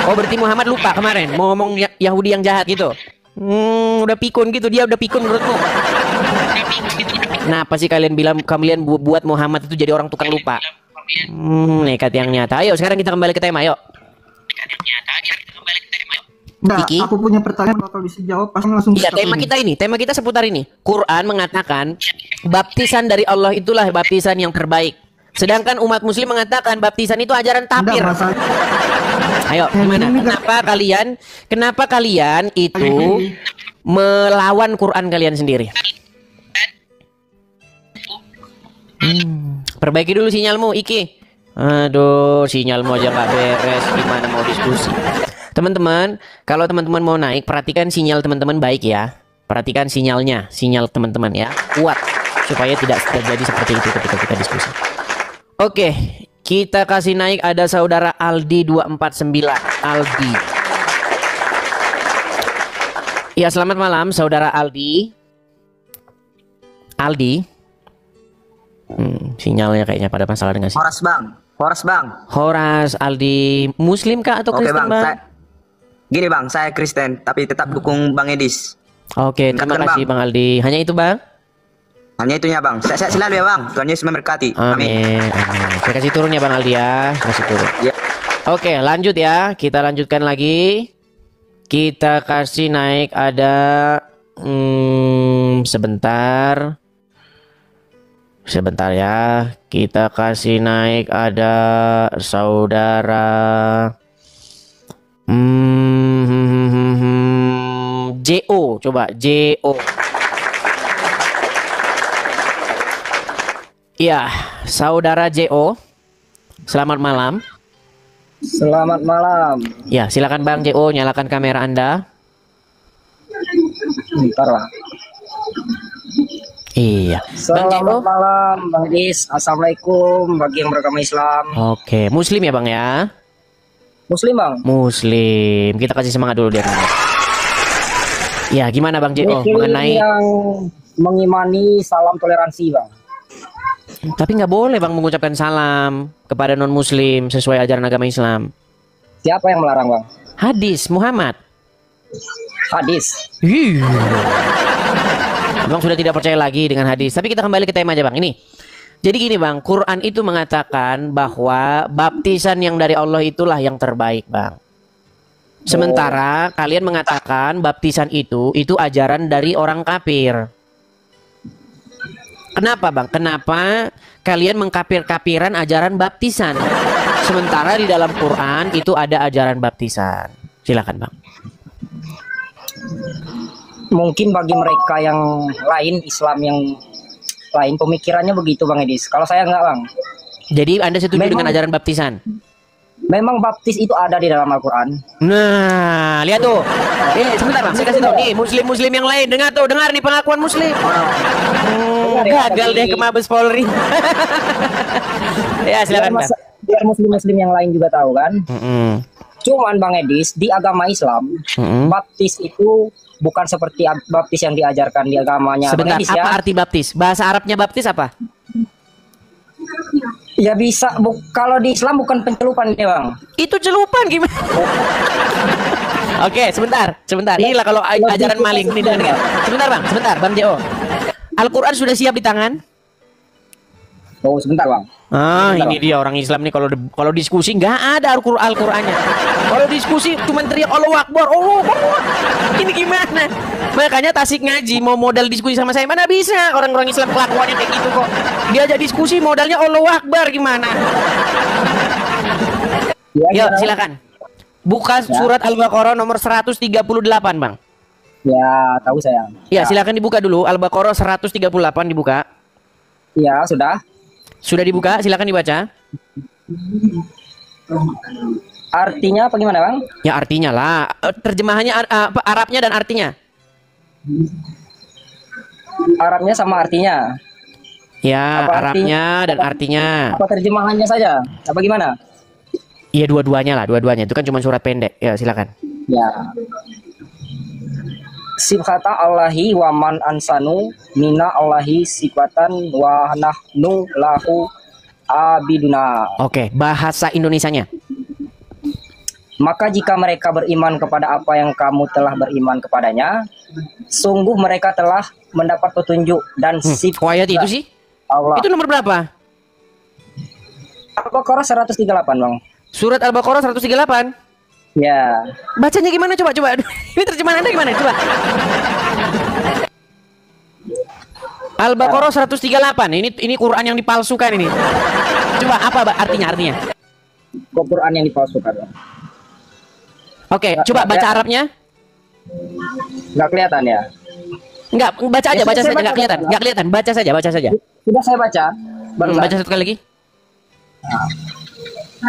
Oh, berarti Muhammad lupa kemarin mau ngomong Yahudi yang jahat gitu. Udah pikun gitu, dia udah pikun menurutmu. Kenapa sih kalian buat Muhammad itu jadi orang tukang lupa? Nekat yang nyata. Ayo sekarang kita kembali ke tema, yuk. Enggak, Iki? aku punya pertanyaan bakal bisa jawab pas langsung Iya, ke tema ini. kita ini, tema kita seputar ini. Quran mengatakan baptisan dari Allah itulah baptisan yang terbaik. Sedangkan umat muslim mengatakan baptisan itu ajaran Enggak, tapir. masalah. Ayo, gimana? Kenapa kalian itu melawan Quran kalian sendiri? Perbaiki dulu sinyalmu, Iki. Aduh, sinyalmu aja nggak beres. Gimana mau diskusi? Teman-teman, kalau teman-teman mau naik, perhatikan sinyal teman-teman baik ya. Perhatikan sinyalnya, sinyal teman-teman ya. Kuat, supaya tidak terjadi seperti itu ketika kita diskusi. Oke, kita kasih naik ada saudara Aldi 249. Aldi. Ya, selamat malam saudara Aldi. Aldi. Sinyalnya kayaknya pada masalah dengan sinyal. Horas bang. Horas Aldi, Muslim kah atau Oke Kristen bang, gini bang, saya Kristen tapi tetap dukung Bang Edis. Oke, terima Katakan, kasih Bang Aldi. Hanya itu Bang? Hanya itunya bang. Saya selalu ya bang. Tuhan Yesus memberkati. Amin. Amin. Saya kasih turun ya Bang Aldi ya. Kasih turun. Ya. Oke, lanjut ya. Kita lanjutkan lagi. Kita kasih naik ada sebentar. Sebentar ya. Kita kasih naik ada saudara JO. Coba JO. Ya, saudara JO. Selamat malam. Selamat malam. Ya, silakan Bang JO, nyalakan kamera Anda. Bentar lah. Iya. Bang JO. Selamat malam Bang Edis. Assalamualaikum bagi yang beragama Islam. Oke, Muslim ya Bang ya? Muslim Bang. Muslim. Kita kasih semangat dulu dia. Ya, gimana Bang JO Muslim mengenai? yang mengimani salam toleransi Bang. Tapi nggak boleh Bang mengucapkan salam kepada non Muslim sesuai ajaran agama Islam. Siapa yang melarang Bang? Hadis Muhammad. Hadis. Bang sudah tidak percaya lagi dengan hadis. Tapi kita kembali ke tema aja Bang. Ini. Jadi gini Bang, Quran itu mengatakan bahwa baptisan yang dari Allah itulah yang terbaik Bang. Sementara kalian mengatakan baptisan itu ajaran dari orang kafir. Kenapa Bang? Kenapa kalian mengkafir-kafiran ajaran baptisan? Sementara di dalam Quran itu ada ajaran baptisan. Silakan Bang. Mungkin bagi mereka yang lain, Islam yang lain, pemikirannya begitu Bang Edis. Kalau saya enggak Bang. Jadi Anda setuju dengan ajaran baptisan? Memang baptis itu ada di dalam Al-Quran. Nah, lihat tuh. Sebentar Bang, saya kasih tahu nih, muslim-muslim yang lain dengar tuh, dengar nih pengakuan muslim. Gagal deh ke Mabes Polri. Ya, silakan Bang. Biar muslim-muslim yang lain juga tahu kan. Cuman Bang Edis, di agama Islam, baptis itu bukan seperti baptis yang diajarkan di agamanya Sebentar, Bang Edis, apa ya. arti baptis? Bahasa Arabnya baptis apa? Ya bisa, kalau di Islam bukan pencelupan ya Bang. Itu celupan gimana? Oke, sebentar. Inilah kalau ajaran maling ini dengar. Sebentar Bang Jo. Al-Quran sudah siap di tangan? Oh sebentar Bang. Ini dia orang Islam nih kalau diskusi nggak ada Al-Qur'annya. Kalau diskusi cuma teriak Allahu Akbar, Allah. Ini gimana? Makanya Tasik ngaji mau modal diskusi sama saya mana bisa, orang-orang Islam kelakuannya kayak gitu kok. Diajak diskusi modalnya Allahu Akbar gimana? Yuk silakan. Buka surat Al-Baqarah nomor 138 Bang. Ya tahu saya. Ya silakan dibuka dulu Al-Baqarah 138 dibuka. Ya sudah. Sudah dibuka, silakan dibaca. Artinya apa gimana, Bang? Ya artinya lah. Terjemahannya apa Arabnya dan artinya? Arabnya sama artinya. Ya, Apa Arabnya dan artinya. Apa terjemahannya saja? Apa gimana? Iya dua-duanya lah, dua-duanya. Itu kan cuma surat pendek. Ya, silakan. Ya. Sibhata Allahi wa man ansanu mina Allahi sifatan wa nahnu lahu abiduna. Oke, bahasa Indonesianya. Maka jika mereka beriman kepada apa yang kamu telah beriman kepadanya, sungguh mereka telah mendapat petunjuk dan Kok ayat itu sih? Allah. Itu nomor berapa? Al-Baqarah 138, Bang. Surat Al-Baqarah 138. Ya. Bacanya gimana coba? Ini terjemahan Anda gimana? Coba. Al-Baqarah 138. Ini Quran yang dipalsukan ini. Coba apa artinya? Kok Quran yang dipalsukan, Bang? Oke, coba baca Arabnya. Nggak kelihatan ya? Enggak, baca aja, Ya, baca saya saja, baca, enggak kelihatan. Bang. Enggak kelihatan, baca saja. Sudah saya baca. Barusan. Baca satu kali lagi.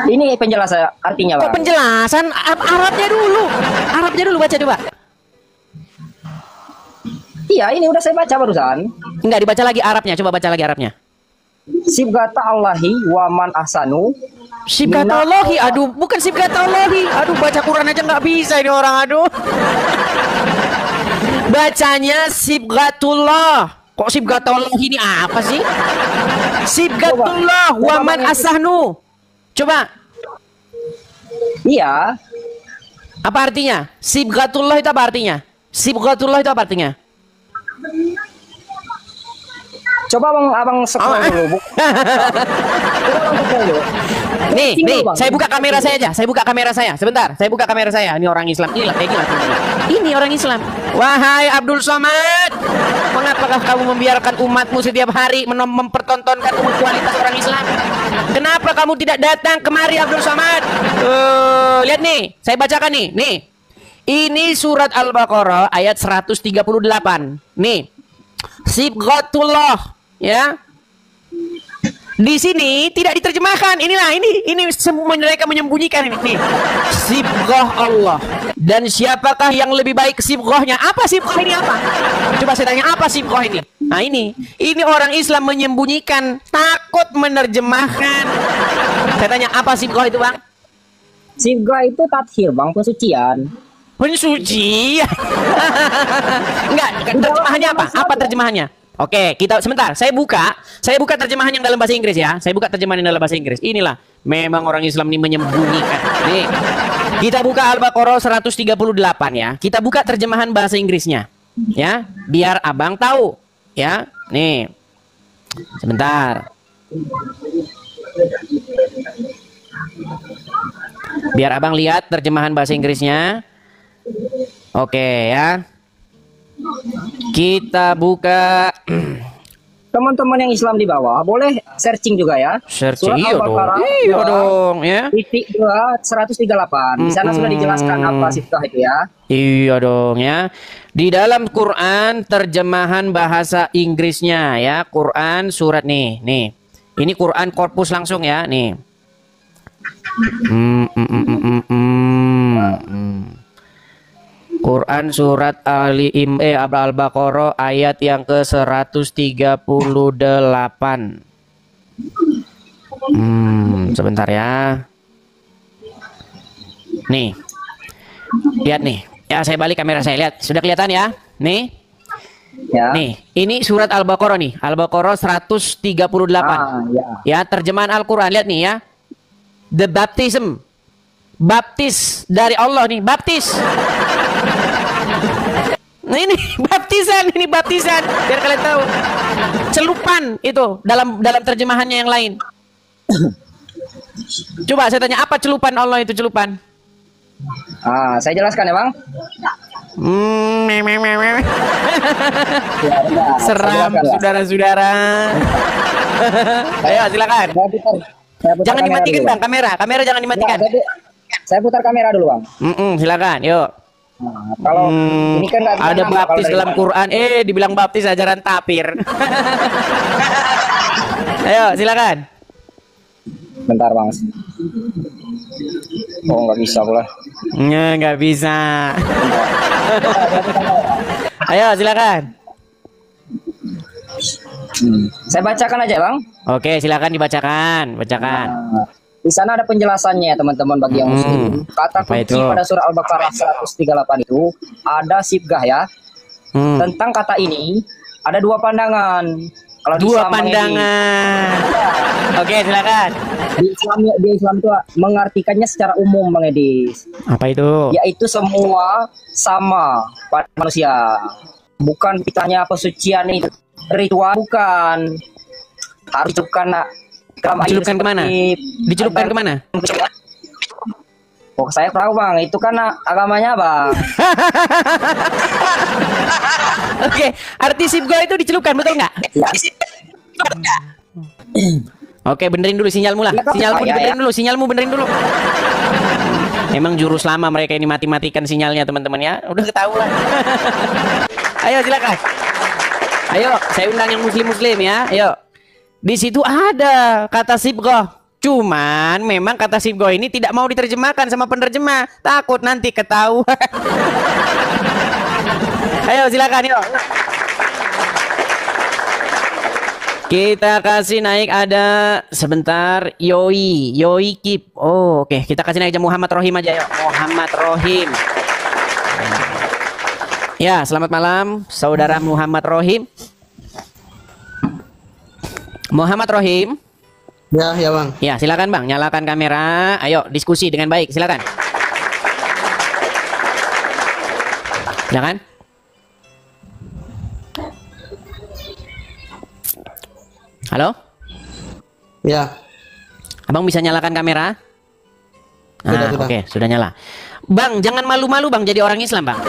Ini penjelasan artinya, Kok Bang. penjelasan Arabnya dulu. Arabnya dulu baca coba. Iya, ini udah saya baca barusan. Enggak dibaca lagi Arabnya, coba baca lagi Arabnya. Sibgata Allahi wa man ahsanu. Sibgatullahi, aduh, bukan Sibgatullahi. Aduh, baca Quran aja nggak bisa ini orang, aduh. Bacanya Sibgatullah. Kok Sibgatullah ini apa sih? Sibgatullah wa man asahnu. Coba. Iya. Apa artinya? Sibgatullah itu apa artinya? Sibgatullah itu apa artinya? Coba abang scroll dulu. Nih, saya buka kamera saya aja. Saya buka kamera saya. Sebentar, saya buka kamera saya. Ini orang Islam. Inilah kayak gila. Ini orang Islam. Wahai Abdul Somad, mengapakah kamu membiarkan umatmu setiap hari mempertontonkan kualitas orang Islam? Kenapa kamu tidak datang kemari Abdul Somad? Lihat nih, saya bacakan nih. Nih. Ini surat Al-Baqarah ayat 138. Nih. Sibghatullah, ya. Di sini tidak diterjemahkan. Inilah ini mereka menyembunyikan ini. Nih. Sibghah Allah. Dan siapakah yang lebih baik sibghahnya? Apa sibghah ini apa? Coba saya tanya apa sibghah ini? Nah, ini orang Islam menyembunyikan, takut menerjemahkan. Saya tanya apa sibghah itu, Bang? Sibghah itu tathir, Bang, pensucian. Pensuci. Enggak, terjemahannya apa? Apa terjemahannya? Oke, kita sebentar. Saya buka terjemahan yang dalam bahasa Inggris ya. Saya buka terjemahan yang dalam bahasa Inggris. Inilah, memang orang Islam ini menyembunyikan. Nih. Kita buka Al-Baqarah 138 ya. Kita buka terjemahan bahasa Inggrisnya. Ya, biar Abang tahu, ya. Nih. Sebentar. Biar Abang lihat terjemahan bahasa Inggrisnya. Oke ya. Kita buka. Teman-teman yang Islam di bawah boleh searching juga ya. Searching Surat Al-Baqarah iya dong ya. Titik 2 138. Di sana sudah dijelaskan apa sibghah itu ya. Iya dong ya. Di dalam Quran terjemahan bahasa Inggrisnya ya. Quran surat nih. Ini Quran korpus langsung ya. Nih. Quran surat Al-Baqarah ayat yang ke 138. Sebentar ya. Nih. Lihat nih. Ya, saya balik kamera saya, lihat. Sudah kelihatan ya? Nih. Ya. Nih, ini surat Al-Baqarah nih. Al-Baqarah 138. Ya, terjemahan Al-Qur'an, lihat nih ya. The baptism. Baptis dari Allah nih, baptis. Nah, ini baptisan biar kalian tahu. Celupan itu dalam terjemahannya yang lain. Coba saya tanya apa celupan Allah itu celupan? Saya jelaskan ya, Bang. Seram saudara-saudara. Ayo silakan. Jangan dimatikan Bang, kamera jangan dimatikan. Saya putar kamera dulu, Bang. Silakan, yuk. Nah, kalau ini kan ada baptis dalam Quran, dibilang baptis ajaran tapir. Ayo, silakan. Bentar, Bang. Oh, nggak bisa pula. Nggak bisa. Ayo silakan. Saya bacakan aja, Bang. Oke, silakan dibacakan. Bacakan. Nah, di sana ada penjelasannya ya, teman-teman, bagi yang muslim. Kata Apa kunci itu? pada surah Al-Baqarah 138 itu ada sibgah ya. Tentang kata ini ada dua pandangan. Kalau di Dua Islam, Bang Edi, pandangan. Oke, silakan. di Islam itu mengartikannya secara umum, Bang Edis, Apa itu? yaitu semua sama pada manusia. Bukan kitanya pesucian itu ritual, bukan. Harus dicelupkan dalam air Dicelupkan kemana? seperti- Dicelupkan kemana? Oh, saya tahu, Bang, itu kan agamanya, Bang. Oke, arti sibgo itu dicelupkan, betul nggak? Ya. Oke, benerin dulu sinyalmu lah. Sinyalmu dibenerin dulu, sinyalmu benerin dulu. Emang jurus lama mereka ini mati-matikan sinyalnya, teman-teman ya. Udah ketahuan. Ayo silakan. Ayo, saya undang yang muslim-muslim ya. Ayo. Di situ ada kata sibgo. Cuman memang kata sibgo ini tidak mau diterjemahkan sama penerjemah. Takut nanti ketahuan. Ayo silakan yuk. Kita kasih naik ada sebentar Yoi Kip. Oh, oke, kita kasih naik aja Muhammad Rohim aja yuk. Muhammad Rohim. Ya, selamat malam saudara Muhammad Rohim. Muhammad Rohim. Ya Bang. Ya, silakan Bang, nyalakan kamera. Ayo diskusi dengan baik, silakan. Silakan. Halo? Ya. Abang bisa nyalakan kamera? Sudah. Oke, sudah nyala. Bang, jangan malu-malu Bang jadi orang Islam, Bang.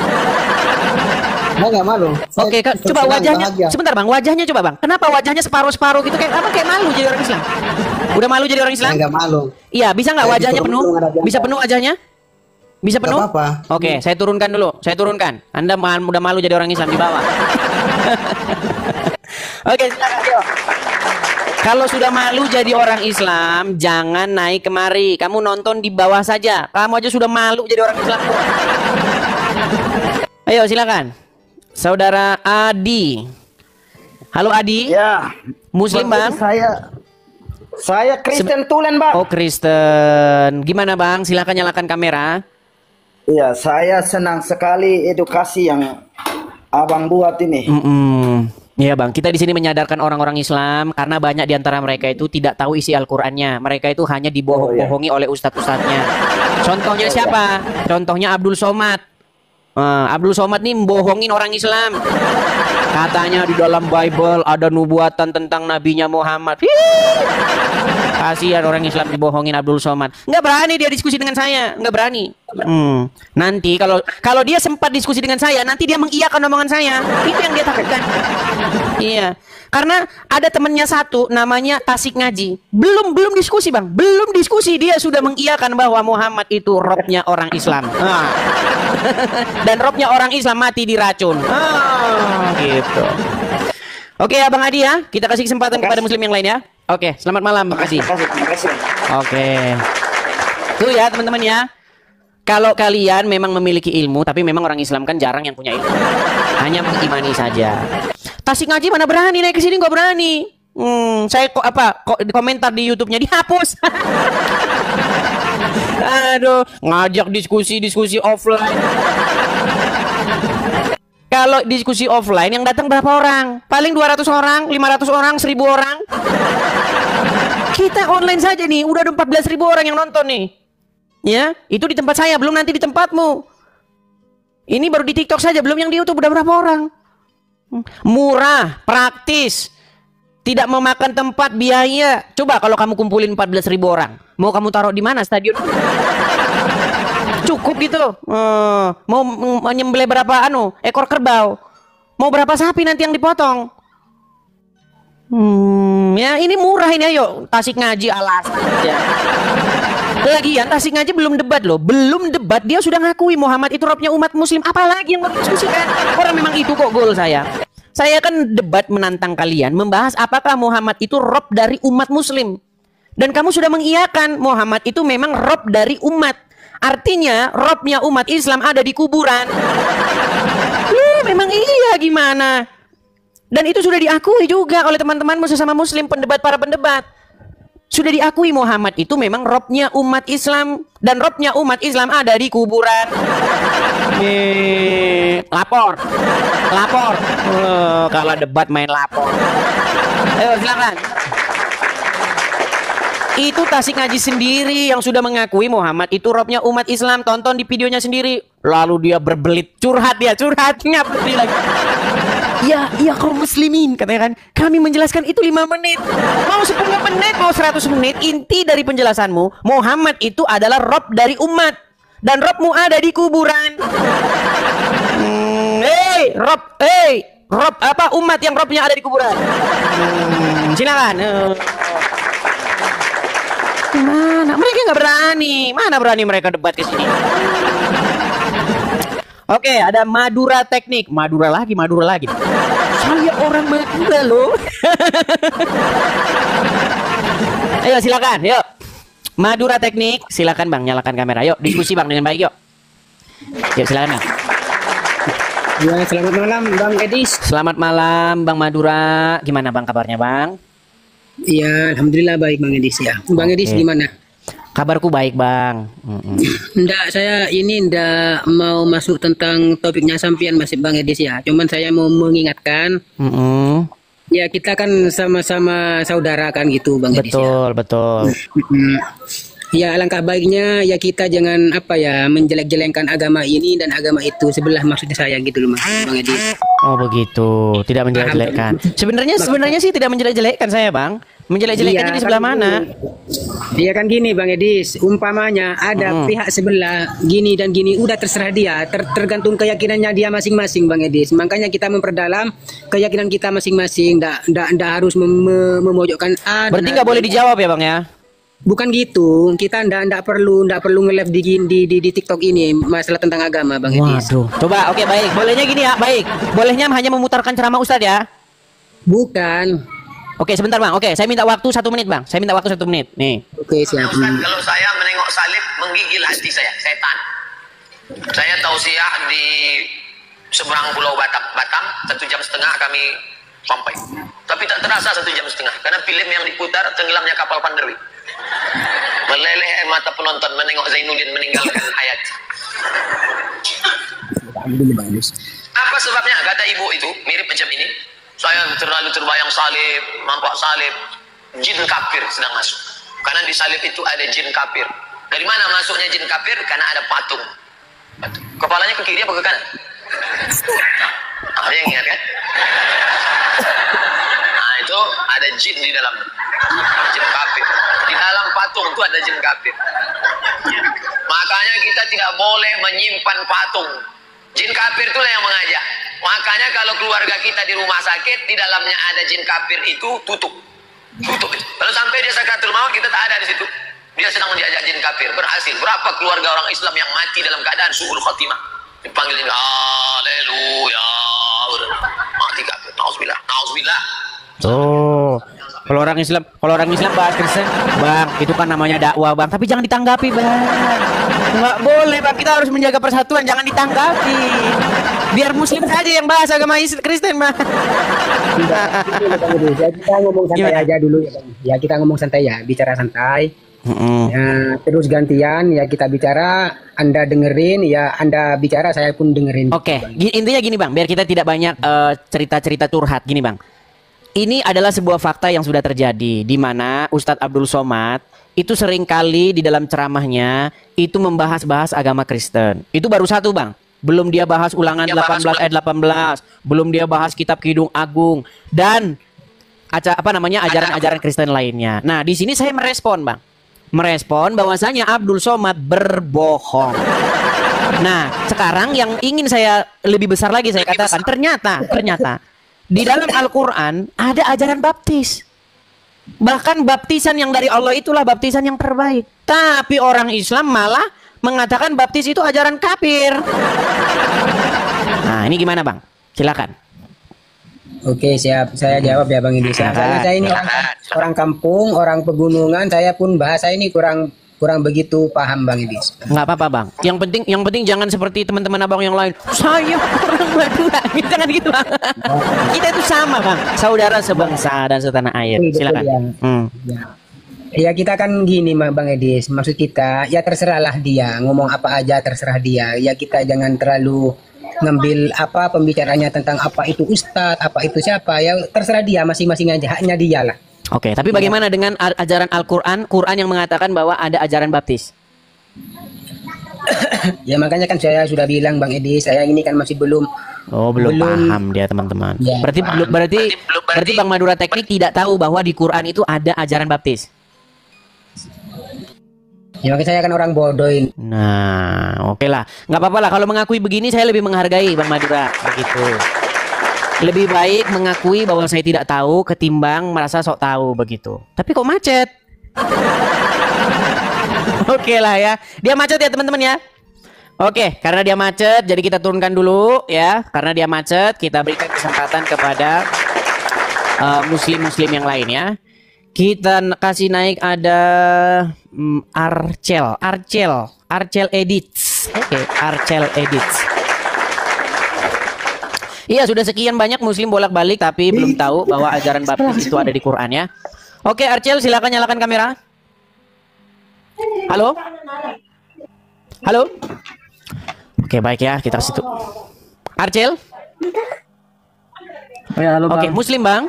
Mau nggak malu? Oke, coba wajahnya. Sebentar Bang, wajahnya coba Bang. Kenapa wajahnya separuh-separuh gitu kayak apa, kayak malu jadi orang Islam? Udah malu jadi orang Islam? Nggak malu. Iya, bisa nggak Kayak wajahnya gitu, penuh? betul, ada Bisa penuh wajahnya? Bisa penuh? Nggak apa-apa. Oke, saya turunkan dulu. Saya turunkan. Anda udah malu jadi orang Islam di bawah. Oke, silakan yuk. Kalau sudah malu jadi orang Islam, jangan naik kemari. Kamu nonton di bawah saja. Kamu aja sudah malu jadi orang Islam. Ayo, silakan. Saudara Adi. Halo Adi. Ya, Muslim Bang? saya Kristen Tulen, Bang. Oh, Kristen. Gimana Bang? Silakan nyalakan kamera. Iya, saya senang sekali edukasi yang Abang buat ini. Iya Bang, kita di sini menyadarkan orang-orang Islam karena banyak di antara mereka itu tidak tahu isi Al-Qur'annya. Mereka itu hanya dibohong-bohongi oleh ustadz-ustadznya. Contohnya siapa? Contohnya Abdul Somad. Abdul Somad nih membohongin orang Islam. Katanya di dalam Bible ada nubuatan tentang nabinya Muhammad. Kasihan orang Islam dibohongin Abdul Somad. Nggak berani dia diskusi dengan saya, nggak berani. Nanti kalau dia sempat diskusi dengan saya, nanti dia mengiyakan omongan saya. Itu yang dia takutkan. Iya, karena ada temennya satu namanya Tasik Ngaji. Belum diskusi Bang, belum diskusi dia sudah mengiyakan bahwa Muhammad itu robnya orang Islam. Dan robnya orang Islam mati diracun. Gitu. Oke Abang Adi ya, kita kasih kesempatan kepada muslim yang lain ya. Oke, selamat malam, makasih. Terima kasih. Oke. Tuh ya teman-teman ya. Kalau kalian memang memiliki ilmu, tapi memang orang Islam kan jarang yang punya ilmu. Hanya mengimani saja. Tasik Ngaji mana berani naik ke sini, nggak berani. Saya kok komentar di YouTube-nya dihapus. Aduh, ngajak diskusi offline. Kalau diskusi offline yang datang berapa orang? Paling 200 orang, 500 orang, 1000 orang. Kita online saja nih, udah ada 14.000 orang yang nonton nih. Ya, itu di tempat saya, belum nanti di tempatmu. Ini baru di TikTok saja, belum yang di YouTube udah berapa orang. Murah, praktis, tidak memakan tempat, biaya. Coba kalau kamu kumpulin 14.000 orang, mau kamu taruh di mana stadion? Cukup gitu. Mau menyembelih berapa ekor kerbau? Mau berapa sapi nanti yang dipotong? Ya ini murah ini, ayo Tasik Ngaji alasan ya. Lagian Tasik Ngaji belum debat loh, belum debat dia sudah ngakui Muhammad itu robnya umat muslim. Apalagi yang mau diskusikan? Orang memang itu kok goal saya. Saya kan debat menantang kalian membahas apakah Muhammad itu rob dari umat muslim. Dan kamu sudah mengiyakan Muhammad itu memang Rob dari umat. Artinya Robnya umat Islam ada di kuburan. Memang iya gimana? Dan itu sudah diakui juga oleh teman-temanmu sesama muslim, para pendebat. Sudah diakui Muhammad itu memang Robnya umat Islam. Dan Robnya umat Islam ada di kuburan. Lapor. Kalau debat main lapor. Ayo silakan. Itu Tasik Ngaji sendiri yang sudah mengakui Muhammad itu Robnya umat Islam. Tonton di videonya sendiri. Lalu dia berbelit, curhat ngabdi lagi. Ya kaum muslimin, katanya kan, kami menjelaskan itu 5 menit. Mau 10 menit, mau 100 menit. Inti dari penjelasanmu, Muhammad itu adalah Rob dari umat. Dan Robmu ada di kuburan. Rob apa umat yang Robnya ada di kuburan? Silakan. Mana mereka nggak berani? Mana berani mereka debat ke sini? Oke, ada Madura Teknik. Madura lagi. Saya orang Madura loh. Ayo silakan, yuk. Madura Teknik, silakan Bang, nyalakan kamera. Yuk, diskusi Bang dengan baik yuk. Yuk silakan Bang. Ya, selamat malam Bang Edis. Selamat malam Bang Madura. Gimana Bang kabarnya Bang? Iya, alhamdulillah baik Bang Edis ya. Bang Edis gimana? Kabarku baik Bang. Saya ndak mau masuk tentang topiknya sampean masih Bang Edis ya. Cuman saya mau mengingatkan. Ya kita kan sama-sama saudara kan gitu Bang Edis ya. Betul. Ya alangkah baiknya ya kita jangan menjelek-jelekkan agama ini dan agama itu sebelah, maksudnya saya gitu loh Mas Bang Edis. Oh begitu, tidak menjelek-jelekkan. Sebenarnya sih tidak menjelek-jelekkan saya Bang. Menjelek-jelekkannya di sebelah mana? Iya kan gini Bang Edis, umpamanya ada pihak sebelah gini dan gini, udah terserah dia, tergantung keyakinannya dia masing-masing Bang Edis. Makanya kita memperdalam keyakinan kita masing-masing, ndak harus memojokkan A. Berarti nggak boleh dijawab ya Bang ya? Bukan gitu, kita ndak perlu nge-live di TikTok ini masalah tentang agama Bang Edis. Waduh. Coba oke baik, bolehnya gini ya, baik. Bolehnya hanya memutarkan ceramah Ustadz ya? Bukan. Oke sebentar Bang, oke saya minta waktu 1 menit Bang. Saya minta waktu 1 menit, nih. Oke siap. Ustaz, kalau saya menengok salib menggigil hati saya, setan. Saya tausiah di seberang pulau Batam, 1,5 jam kami sampai. Tapi tak terasa 1,5 jam karena film yang diputar tenggelamnya kapal Panderwi. Meleleh air mata penonton menengok Zainuddin meninggalkan hayat. Apa sebabnya? Kata ibu itu mirip macam ini. Saya terlalu terbayang salib, nampak salib, jin kafir sedang masuk. Karena di salib itu ada jin kafir. Dari mana masuknya jin kafir? Karena ada patung. Kepalanya ke kiri apa ke kanan? Ada yang ingat kan? Nah itu ada jin di dalam. Jin kafir. Di dalam patung itu ada jin kafir. Makanya kita tidak boleh menyimpan patung. Jin kafir itulah yang mengajak. Makanya kalau keluarga kita di rumah sakit, di dalamnya ada jin kafir itu tutup itu. Kalau sampai dia sakaratul maut, kita tak ada di situ. Dia sedang diajak jin kafir. Berhasil. Berapa keluarga orang Islam yang mati dalam keadaan su'ul khatimah? Dipanggil ini, haleluya. Mati kafir. Nauzubillah. Tuh. Kalau orang Islam bahas Kristen, Bang, itu kan namanya dakwah, Bang. Tapi jangan ditanggapi, Bang. Nggak boleh, Bang. Kita harus menjaga persatuan, jangan ditanggapi. Biar Muslim saja yang bahas agama Kristen, Bang. Ya, kita ngomong santai aja dulu ya, Bang. Ya, kita ngomong santai ya, bicara santai. Ya, terus gantian ya kita bicara, Anda dengerin, ya Anda bicara, saya pun dengerin. Oke, intinya gini, Bang. Biar kita tidak banyak cerita-cerita curhat gini, Bang. Ini adalah sebuah fakta yang sudah terjadi, di mana Ustadz Abdul Somad itu seringkali di dalam ceramahnya itu membahas-bahas agama Kristen. Itu baru satu, Bang. Belum dia bahas ulangan 18 ayat 18, belum dia bahas kitab Kidung Agung dan ajaran-ajaran Kristen lainnya. Nah, di sini saya merespon, Bang. Merespon bahwasanya Abdul Somad berbohong. Nah, sekarang yang ingin saya lebih besar lagi saya katakan, ternyata di dalam Al-Quran ada ajaran baptis. Bahkan baptisan yang dari Allah itulah baptisan yang terbaik. Tapi orang Islam malah mengatakan baptis itu ajaran kafir. Nah ini gimana Bang? Silakan. Oke, siap. Saya jawab ya Bang Idris. Soalnya saya ini orang kampung, orang pegunungan, saya pun bahasa ini kurang begitu paham Bang Idris. Nggak apa-apa Bang. Yang penting jangan seperti teman-teman abang yang lain. Saya orang Madura. Jangan gitu Bang. Kita itu sama Bang. Saudara sebangsa dan setanah air. Silakan. Ya kita kan gini Bang Edis, maksud kita ya terserahlah dia ngomong apa aja, terserah dia. Ya kita jangan terlalu ngambil apa pembicaranya tentang apa itu ustadz, apa itu siapa, ya terserah dia masing-masing aja, haknya dia lah. Oke, tapi bagaimana dengan ajaran Al-Quran, Quran yang mengatakan bahwa ada ajaran baptis? Ya makanya kan saya sudah bilang Bang Edi, saya ini kan masih belum paham dia teman-teman. Ya, berarti Bang Madura Teknik tidak tahu bahwa di Quran itu ada ajaran baptis. Ya makanya saya kan orang bodoh ini. Nah, oke lah, nggak apa-apa lah. Kalau mengakui begini, saya lebih menghargai Bang Madura, begitu. Lebih baik mengakui bahwa saya tidak tahu ketimbang merasa sok tahu begitu. Tapi kok macet? Oke lah ya, dia macet ya teman-teman ya. Oke, karena dia macet, jadi kita turunkan dulu ya. Karena dia macet, kita berikan kesempatan kepada muslim-muslim yang lain ya. Kita kasih naik ada Arcel Edits. Oke, Arcel Edits. Iya, sudah sekian banyak muslim bolak-balik tapi belum tahu bahwa ajaran baptis itu ada di Quran ya. Oke, Arcel silakan nyalakan kamera. Halo? Halo? Oke, baik ya, kita ke situ. Arcel? Ya, halo, Bang. Oke, muslim, Bang.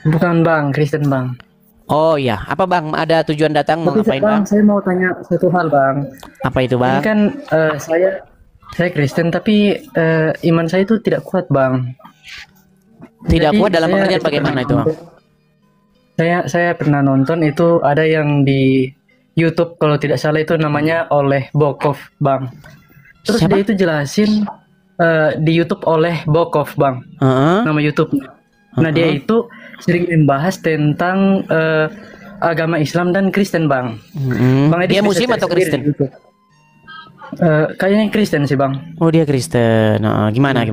Bukan Bang, Kristen Bang. Oh iya, apa Bang? Ada tujuan datang mau ngapain Bang? Saya mau tanya satu hal Bang. Apa itu Bang? Ini kan saya Kristen tapi iman saya itu tidak kuat Bang. Tidak Jadi, kuat dalam pengertian bagaimana itu Bang? Saya pernah nonton itu ada yang di YouTube kalau tidak salah itu namanya oleh Bokov Bang. Terus Siapa? dia itu jelasin di YouTube oleh Bokov Bang. Nama YouTube-nya. Nah dia itu sering membahas tentang agama Islam dan Kristen Bang. Bang Edi Dia bisa muslim cek atau sendiri Kristen? di YouTube. Kayaknya Kristen sih Bang. Oh dia Kristen. Gimana?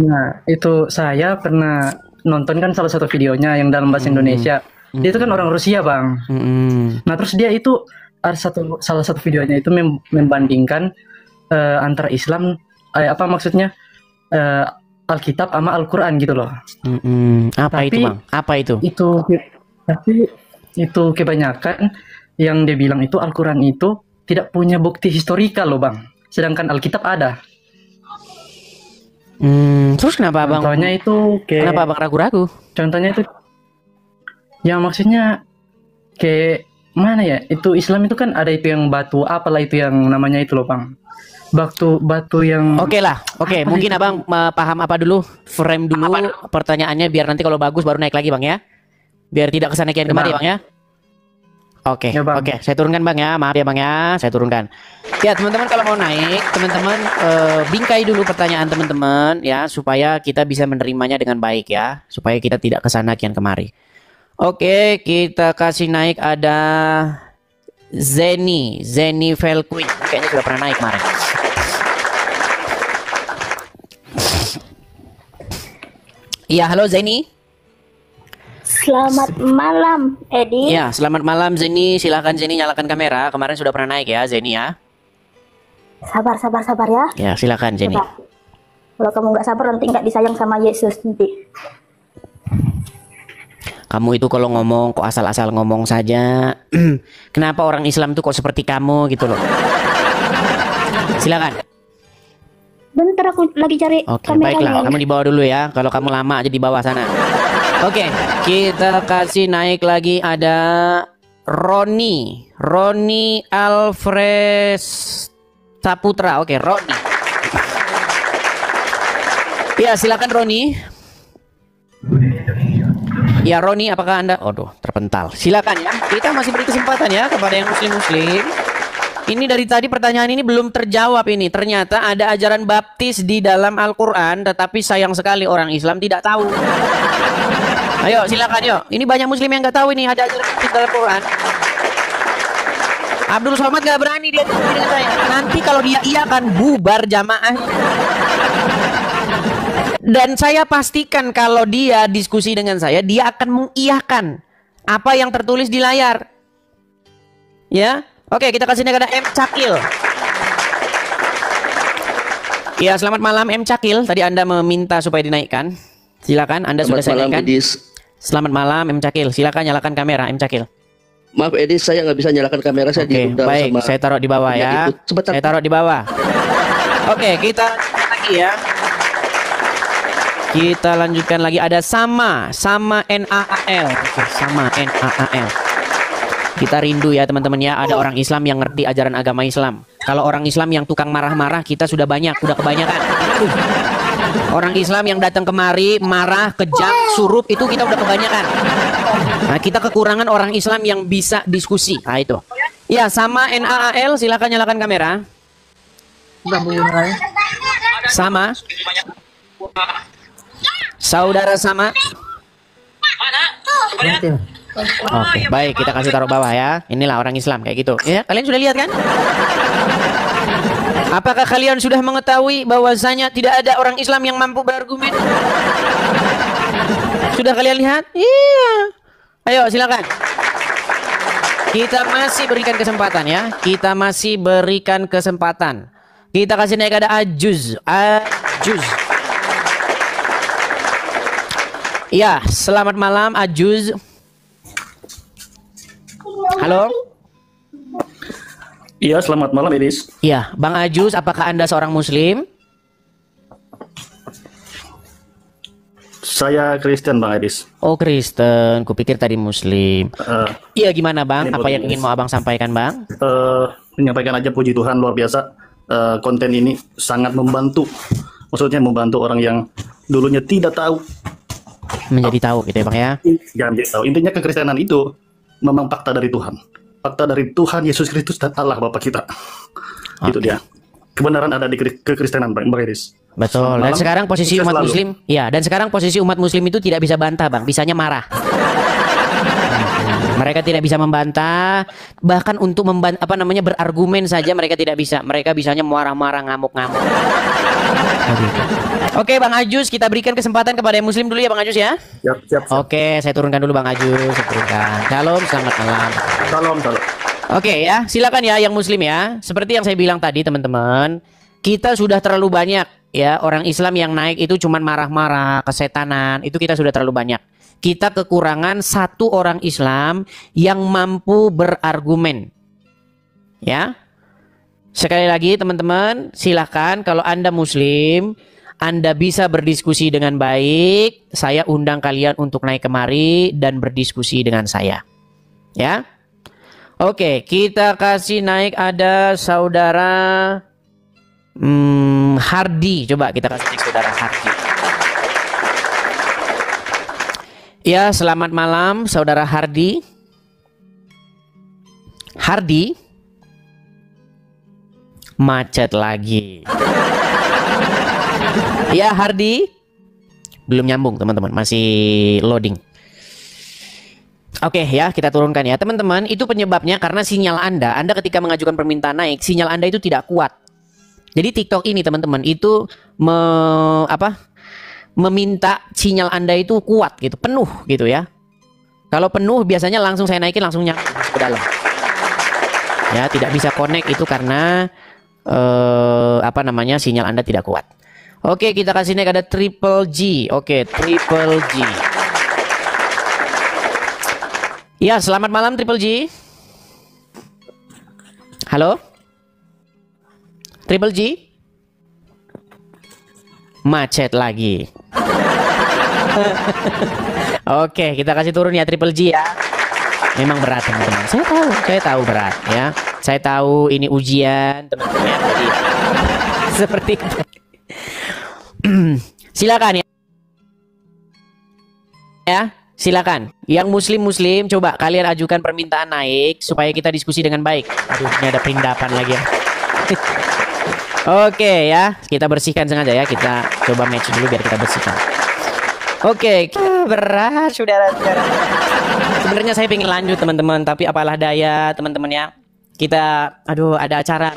Nah itu saya pernah nonton kan salah satu videonya yang dalam bahasa Indonesia. Dia itu kan orang Rusia Bang. Nah terus dia itu ada salah satu videonya itu membandingkan antara Islam apa maksudnya Alkitab sama Al-Quran gitu loh. Apa Tapi, itu Bang? Apa itu? Tapi itu kebanyakan yang dia bilang itu Al-Quran itu tidak punya bukti historikal loh Bang. Sedangkan Alkitab ada. Terus kenapa Bang? Contohnya itu Kenapa Bang ragu-ragu? Contohnya itu ya maksudnya kayak mana ya? Itu Islam itu kan ada itu yang batu, apalah itu yang namanya itu loh Bang. Batu yang Oke lah, mungkin Abang paham apa dulu, frame dulu pertanyaannya biar nanti kalau bagus baru naik lagi Bang ya. Biar tidak kesana kian kemari Bang ya. Oke, Ya, Bang. oke, saya turunkan Bang ya, maaf ya Bang ya, saya turunkan. Ya teman-teman kalau mau naik, teman-teman bingkai dulu pertanyaan teman-teman ya, supaya kita bisa menerimanya dengan baik ya, supaya kita tidak kesana kian kemari. Oke, kita kasih naik ada Zeni Velquin, kayaknya sudah pernah naik kemarin. Iya, halo Zeni. Selamat malam, Edi. Ya, selamat malam Zeni. Silakan Zeni nyalakan kamera. Kemarin sudah pernah naik ya, Zeni ya. Sabar ya. Ya, silakan Zeni. Sabar. Kalau kamu nggak sabar nanti nggak disayang sama Yesus nanti. Kamu itu kalau ngomong kok asal-asal ngomong saja. Kenapa orang Islam tuh kok seperti kamu gitu loh. Silakan. Bentar aku lagi cari Oke, kameranya. baiklah. Kamu di bawah dulu ya. Kalau kamu lama aja di bawah sana. Oke, kita kasih naik lagi ada Roni Alfred Saputra. Oke, Roni. Ya, silakan Roni. Ya Roni, apakah Anda? Aduh, terpental. Silakan ya. Kita masih beri kesempatan ya kepada yang muslim-muslim. Ini dari tadi pertanyaan ini belum terjawab ini. Ternyata ada ajaran baptis di dalam Al-Quran, tetapi sayang sekali orang Islam tidak tahu. Ayo silakan yuk. Ini banyak muslim yang nggak tahu ini ada ajaran baptis dalam Quran. Abdul Somad gak berani dia dengan saya. Nanti kalau dia iya kan bubar jamaah. Dan saya pastikan kalau dia diskusi dengan saya, dia akan mengiyakan apa yang tertulis di layar. Ya, oke, kita kasih kepada M Cakil. Ya, selamat malam M Cakil. Tadi Anda meminta supaya dinaikkan. Silakan, Anda sudah saya naikkan. Selamat malam M Cakil. Silakan nyalakan kamera M Cakil. Maaf Edis, saya nggak bisa nyalakan kamera. Saya diundang baik, sama saya taruh di bawah ya. Saya taruh di bawah. Oke, kita lagi ya. Kita lanjutkan lagi. Ada sama NAAL. Oke, sama NAAL. Kita rindu ya teman-teman ya. Ada orang Islam yang ngerti ajaran agama Islam. Kalau orang Islam yang tukang marah-marah, kita sudah banyak, udah kebanyakan. Orang Islam yang datang kemari marah, kejam, surup, itu kita udah kebanyakan. Nah, kita kekurangan orang Islam yang bisa diskusi. Nah, itu. Ya, sama NAAL, silakan nyalakan kamera. Sama. Saudara sama. Oke, baik, kita kasih taruh bawah ya. Inilah orang Islam kayak gitu. Ya, kalian sudah lihat kan? Apakah kalian sudah mengetahui bahwasanya tidak ada orang Islam yang mampu berargumen? Sudah kalian lihat? Iya. Ayo, silakan. Kita masih berikan kesempatan ya. Kita masih berikan kesempatan. Kita kasih naik ada Ajuz. Ajuz. Ya, selamat malam Ajuz. Halo. Iya, selamat malam Edis. Iya, Bang Ajuz, apakah Anda seorang Muslim? Saya Kristen Bang Edis. Oh Kristen, kupikir tadi Muslim. Iya, gimana Bang? Apa yang ingin mau Abang sampaikan Bang? Menyampaikan aja puji Tuhan luar biasa. Konten ini sangat membantu. Maksudnya membantu orang yang dulunya tidak tahu. Menjadi tahu gitu ya Bang ya? Ya, menjadi tahu. Intinya kekristenan itu memang fakta dari Tuhan. Fakta dari Tuhan Yesus Kristus dan Allah Bapa kita. Itu dia. Kebenaran ada di kekristenan Bang Edis. Betul. Dan sekarang posisi umat Muslim, ya. Dan sekarang posisi umat Muslim itu tidak bisa bantah Bang, bisanya marah. Mereka tidak bisa membantah, bahkan untuk berargumen saja mereka tidak bisa. Mereka bisanya marah-marah, ngamuk-ngamuk. Oke Bang Ajuz, kita berikan kesempatan kepada yang Muslim dulu ya Bang Ajuz ya. Siap. Oke, saya turunkan dulu Bang Ajuz. Saya turunkan. Shalom, selamat malam. Salam. Oke ya, silakan ya yang Muslim ya. Seperti yang saya bilang tadi teman-teman, kita sudah terlalu banyak ya orang Islam yang naik itu cuman marah-marah, kesetanan. Itu kita sudah terlalu banyak. Kita kekurangan satu orang Islam yang mampu berargumen. Ya. Sekali lagi teman-teman, silahkan kalau Anda Muslim, Anda bisa berdiskusi dengan baik. Saya undang kalian untuk naik kemari dan berdiskusi dengan saya. Ya. Oke, kita kasih naik ada saudara Hardi. Coba kita kasih naik saudara Hardi. Ya, selamat malam saudara Hardi. Hardi. Macet lagi. Ya Hardi. Belum nyambung teman-teman, masih loading. Oke ya, kita turunkan ya teman-teman. Itu penyebabnya karena sinyal Anda ketika mengajukan permintaan naik, sinyal Anda itu tidak kuat. Jadi TikTok ini teman-teman itu meminta sinyal Anda itu kuat gitu, penuh gitu ya. Kalau penuh biasanya langsung saya naikin, langsung nyambung ke dalam. Ya, tidak bisa connect itu karena sinyal Anda tidak kuat. Oke, kita kasih naik ada Triple G. Oke, Triple G. Ya, selamat malam Triple G. Halo? Triple G? Macet lagi. Oke, kita kasih turun ya Triple G ya. Memang berat teman-teman. Saya tahu berat ya. Saya tahu ini ujian teman-teman ya. Jadi seperti itu. Silakan ya. Ya, silakan. Yang muslim coba kalian ajukan permintaan naik supaya kita diskusi dengan baik. Aduh, ini ada perindapan lagi ya. Oke ya, kita bersihkan sengaja ya. Kita coba match dulu biar kita bersihkan. Oke, berat saudara-saudara. Sebenarnya saya pengen lanjut teman-teman, tapi apalah daya teman-teman ya. Kita, ada acara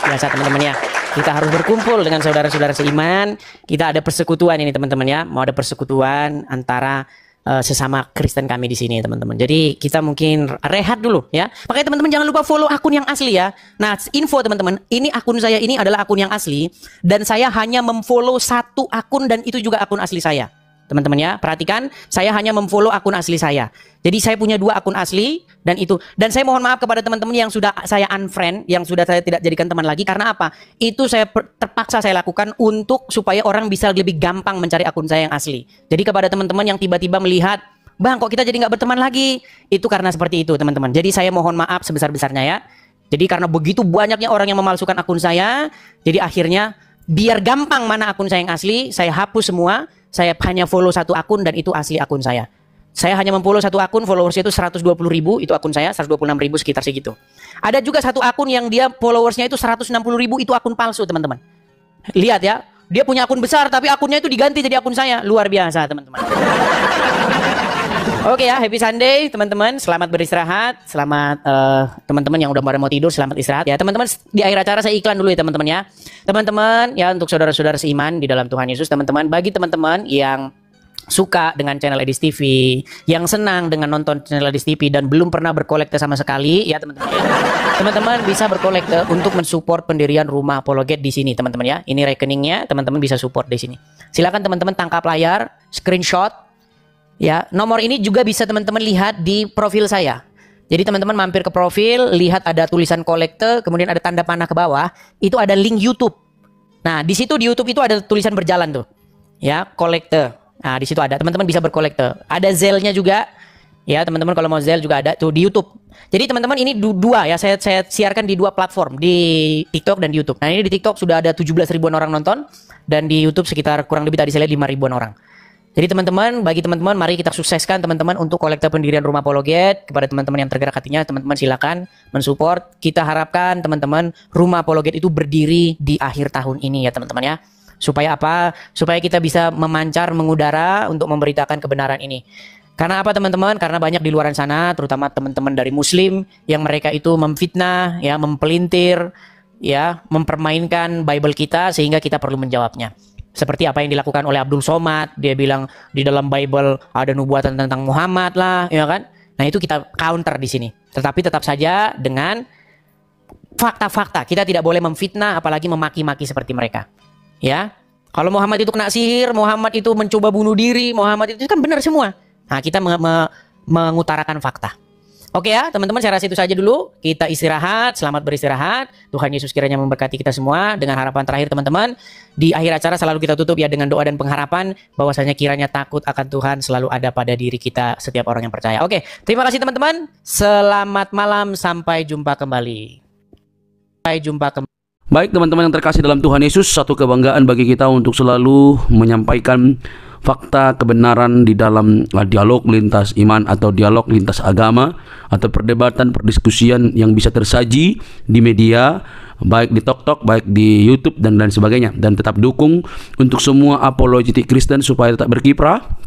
biasa teman-teman ya. Kita harus berkumpul dengan saudara-saudara seiman. Kita ada persekutuan ini teman-teman ya. Mau ada persekutuan antara sesama Kristen kami di sini teman-teman. Jadi kita mungkin rehat dulu ya. Makanya teman-teman jangan lupa follow akun yang asli ya. Nah info teman-teman, ini akun saya ini adalah akun yang asli dan saya hanya memfollow satu akun dan itu juga akun asli saya. Teman-teman ya, perhatikan, saya hanya memfollow akun asli saya. Jadi saya punya 2 akun asli dan itu. Dan saya mohon maaf kepada teman-teman yang sudah saya unfriend, yang sudah saya tidak jadikan teman lagi. Karena apa? Itu saya terpaksa saya lakukan untuk supaya orang bisa lebih gampang mencari akun saya yang asli. Jadi kepada teman-teman yang tiba-tiba melihat, Bang kok kita jadi nggak berteman lagi? Itu karena seperti itu teman-teman. Jadi saya mohon maaf sebesar-besarnya ya. Jadi karena begitu banyaknya orang yang memalsukan akun saya, jadi akhirnya biar gampang mana akun saya yang asli, saya hapus semua. Saya hanya follow satu akun dan itu asli akun saya. Saya hanya memfollow satu akun, followersnya itu 120.000, itu akun saya, 126.000 sekitar segitu. Ada juga satu akun yang dia followersnya itu 160.000, itu akun palsu teman-teman. Lihat ya, dia punya akun besar tapi akunnya itu diganti jadi akun saya. Luar biasa teman-teman. Oke ya, happy Sunday teman-teman. Selamat beristirahat. Selamat teman-teman yang udah mau tidur, selamat istirahat ya. Teman-teman di akhir acara saya iklan dulu ya teman-teman ya. Teman-teman ya, untuk saudara-saudara seiman di dalam Tuhan Yesus, teman-teman, bagi teman-teman yang suka dengan channel Edis TV, yang senang dengan nonton channel Edis TV dan belum pernah berkolekte sama sekali ya teman-teman ya. Teman-teman bisa berkolekte untuk mensupport pendirian Rumah Apologet di sini teman-teman ya. Ini rekeningnya, teman-teman bisa support di sini. Silakan teman-teman tangkap layar, screenshot. Ya, nomor ini juga bisa teman-teman lihat di profil saya. Jadi teman-teman mampir ke profil, lihat ada tulisan kolekte, kemudian ada tanda panah ke bawah, itu ada link YouTube. Nah, di situ di YouTube itu ada tulisan berjalan tuh. Ya, kolekte. Nah, di situ ada, teman-teman bisa berkolekte. Ada Zelle-nya juga. Ya, teman-teman kalau mau Zelle juga ada tuh di YouTube. Jadi teman-teman ini dua ya, saya siarkan di 2 platform, di TikTok dan di YouTube. Nah, ini di TikTok sudah ada 17 ribuan orang nonton dan di YouTube sekitar kurang lebih tadi saya lihat 5 ribuan orang. Jadi teman-teman, bagi teman-teman, mari kita sukseskan teman-teman untuk kolekte pendirian Rumah Apologet. Kepada teman-teman yang tergerak hatinya, teman-teman silakan mensupport. Kita harapkan teman-teman Rumah Apologet itu berdiri di akhir tahun ini ya teman-teman ya. Supaya apa? Supaya kita bisa memancar, mengudara untuk memberitakan kebenaran ini. Karena apa teman-teman? Karena banyak di luar sana, terutama teman-teman dari Muslim, yang mereka itu memfitnah, ya, mempelintir, ya, mempermainkan Bible kita sehingga kita perlu menjawabnya. Seperti apa yang dilakukan oleh Abdul Somad, dia bilang di dalam Bible ada nubuatan tentang Muhammad lah, ya kan? Nah itu kita counter di sini. Tetapi tetap saja dengan fakta-fakta. Kita tidak boleh memfitnah, apalagi memaki-maki seperti mereka. Ya, kalau Muhammad itu kena sihir, Muhammad itu mencoba bunuh diri, Muhammad itu kan benar semua. Nah kita mengutarakan fakta. Oke ya teman-teman, saya rasa itu saja dulu. Kita istirahat, selamat beristirahat. Tuhan Yesus kiranya memberkati kita semua. Dengan harapan terakhir teman-teman, di akhir acara selalu kita tutup ya dengan doa dan pengharapan bahwasanya kiranya takut akan Tuhan selalu ada pada diri kita, setiap orang yang percaya. Oke, terima kasih teman-teman. Selamat malam, sampai jumpa kembali. Sampai jumpa kembali. Baik teman-teman yang terkasih dalam Tuhan Yesus, satu kebanggaan bagi kita untuk selalu menyampaikan fakta kebenaran di dalam dialog lintas iman atau dialog lintas agama atau perdebatan, perdiskusian yang bisa tersaji di media, baik di TikTok, baik di YouTube dan lain sebagainya. Dan tetap dukung untuk semua apologetik Kristen supaya tetap berkiprah,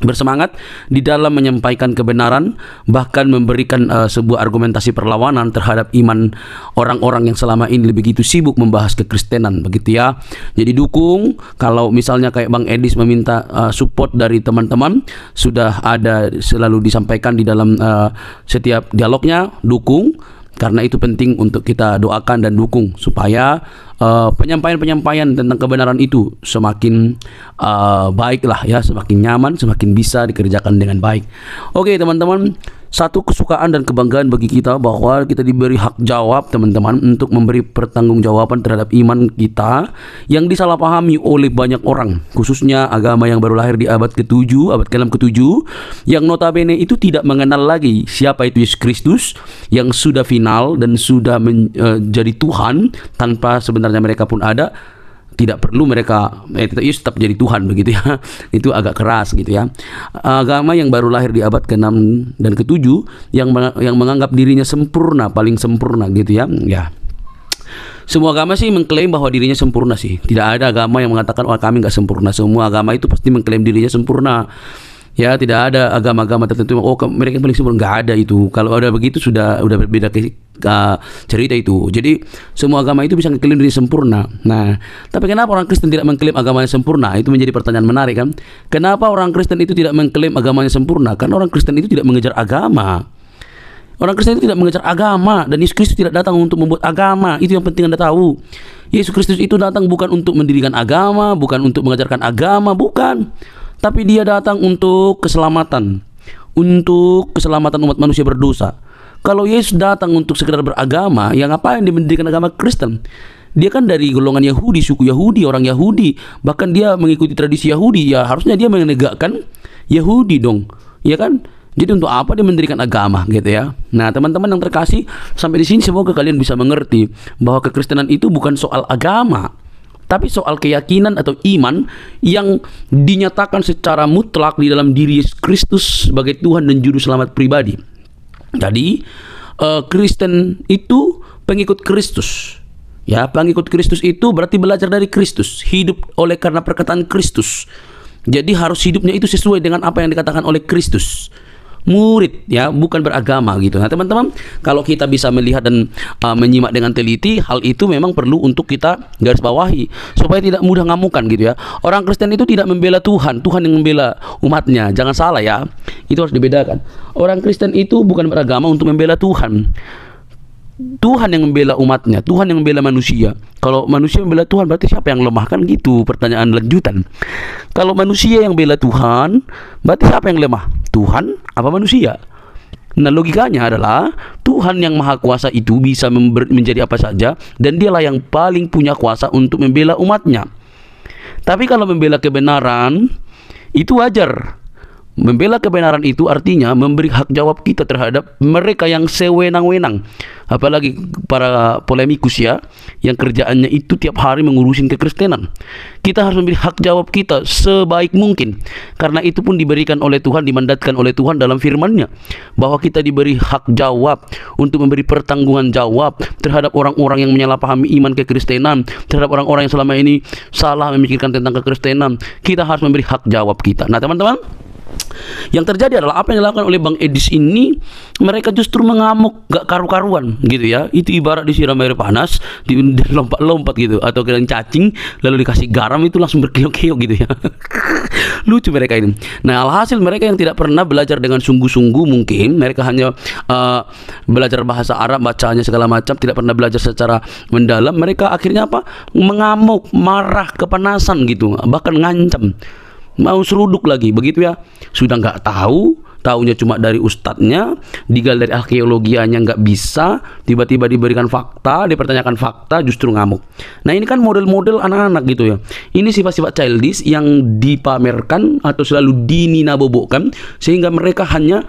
bersemangat di dalam menyampaikan kebenaran, bahkan memberikan sebuah argumentasi perlawanan terhadap iman orang-orang yang selama ini begitu sibuk membahas kekristenan, begitu ya. Jadi dukung, kalau misalnya kayak Bang Edis meminta support dari teman-teman, sudah ada selalu disampaikan di dalam setiap dialognya, dukung. Karena itu penting untuk kita doakan dan dukung supaya penyampaian-penyampaian tentang kebenaran itu semakin baiklah ya, semakin nyaman, semakin bisa dikerjakan dengan baik. Oke teman-teman, satu kesukaan dan kebanggaan bagi kita bahwa kita diberi hak jawab teman-teman untuk memberi pertanggungjawaban terhadap iman kita yang disalahpahami oleh banyak orang, khususnya agama yang baru lahir di abad ke-7, abad ke-6, ke-7, yang notabene itu tidak mengenal lagi siapa itu Yesus Kristus yang sudah final dan sudah menjadi Tuhan tanpa sebenarnya mereka pun ada. Tidak perlu mereka tetap jadi Tuhan begitu ya. Itu agak keras gitu ya. Agama yang baru lahir di abad ke-6 dan ke-7 yang menganggap dirinya sempurna, paling sempurna gitu ya. Ya. Semua agama sih mengklaim bahwa dirinya sempurna sih. Tidak ada agama yang mengatakan oh kami nggak sempurna. Semua agama itu pasti mengklaim dirinya sempurna. Ya, tidak ada agama-agama tertentu oh mereka paling sempurna, nggak ada itu. Kalau ada begitu sudah berbeda cerita itu. Jadi semua agama itu bisa mengklaim diri sempurna. Nah, tapi kenapa orang Kristen tidak mengklaim agamanya sempurna? Itu menjadi pertanyaan menarik kan? Kenapa orang Kristen itu tidak mengklaim agamanya sempurna? Karena orang Kristen itu tidak mengejar agama. Orang Kristen itu tidak mengejar agama, dan Yesus Kristus tidak datang untuk membuat agama. Itu yang penting Anda tahu. Yesus Kristus itu datang bukan untuk mendirikan agama, bukan untuk mengajarkan agama, bukan. Tapi dia datang untuk keselamatan. Untuk keselamatan umat manusia berdosa. Kalau Yesus datang untuk sekedar beragama, yang ngapain dia mendirikan agama Kristen? Dia kan dari golongan Yahudi, suku Yahudi, orang Yahudi. Bahkan dia mengikuti tradisi Yahudi. Ya harusnya dia menegakkan Yahudi dong. Ya kan? Jadi untuk apa dia mendirikan agama gitu ya? Nah, teman-teman yang terkasih, sampai di sini semoga kalian bisa mengerti bahwa kekristenan itu bukan soal agama, tapi soal keyakinan atau iman yang dinyatakan secara mutlak di dalam diri Yesus Kristus sebagai Tuhan dan juru selamat pribadi. Jadi Kristen itu pengikut Kristus. Ya, pengikut Kristus itu berarti belajar dari Kristus, hidup oleh karena perkataan Kristus. Jadi harus hidupnya itu sesuai dengan apa yang dikatakan oleh Kristus. Murid ya, bukan beragama gitu. Nah teman-teman, kalau kita bisa melihat dan menyimak dengan teliti, hal itu memang perlu untuk kita garis bawahi supaya tidak mudah ngamukan gitu ya. Orang Kristen itu tidak membela Tuhan, Tuhan yang membela umatnya. Jangan salah ya, itu harus dibedakan. Orang Kristen itu bukan beragama untuk membela Tuhan. Tuhan yang membela umatnya, Tuhan yang membela manusia. Kalau manusia membela Tuhan, berarti siapa yang lemah? Kan gitu pertanyaan lanjutan. Kalau manusia yang bela Tuhan, berarti siapa yang lemah? Tuhan apa manusia? Nah logikanya adalah Tuhan yang maha kuasa itu bisa menjadi apa saja, dan dialah yang paling punya kuasa untuk membela umatnya. Tapi kalau membela kebenaran, itu wajar. Membela kebenaran itu artinya memberi hak jawab kita terhadap mereka yang sewenang-wenang. Apalagi para polemikus ya, yang kerjaannya itu tiap hari mengurusin kekristenan. Kita harus memberi hak jawab kita sebaik mungkin. Karena itu pun diberikan oleh Tuhan, dimandatkan oleh Tuhan dalam firman-Nya, bahwa kita diberi hak jawab untuk memberi pertanggungan jawab terhadap orang-orang yang menyalahpahami iman kekristenan, terhadap orang-orang yang selama ini salah memikirkan tentang kekristenan. Kita harus memberi hak jawab kita. Nah teman-teman, yang terjadi adalah apa yang dilakukan oleh Bang Edis ini, mereka justru mengamuk gak karu-karuan gitu ya. Itu ibarat disiram air panas, lompat-lompat gitu, atau kalian cacing lalu dikasih garam itu langsung berkiok-kiok gitu ya. Lucu mereka ini. Nah alhasil mereka yang tidak pernah belajar dengan sungguh-sungguh, mungkin mereka hanya belajar bahasa Arab, bacanya segala macam, tidak pernah belajar secara mendalam. Mereka akhirnya apa? Mengamuk, marah, kepanasan gitu, bahkan ngancam, mau seruduk lagi begitu ya. Sudah nggak tahu, taunya cuma dari ustadznya, digal dari arkeologianya nggak bisa, tiba-tiba diberikan fakta, dipertanyakan fakta, justru ngamuk. Nah ini kan model-model anak-anak gitu ya. Ini sifat-sifat childish yang dipamerkan atau selalu dininabobokan, sehingga mereka hanya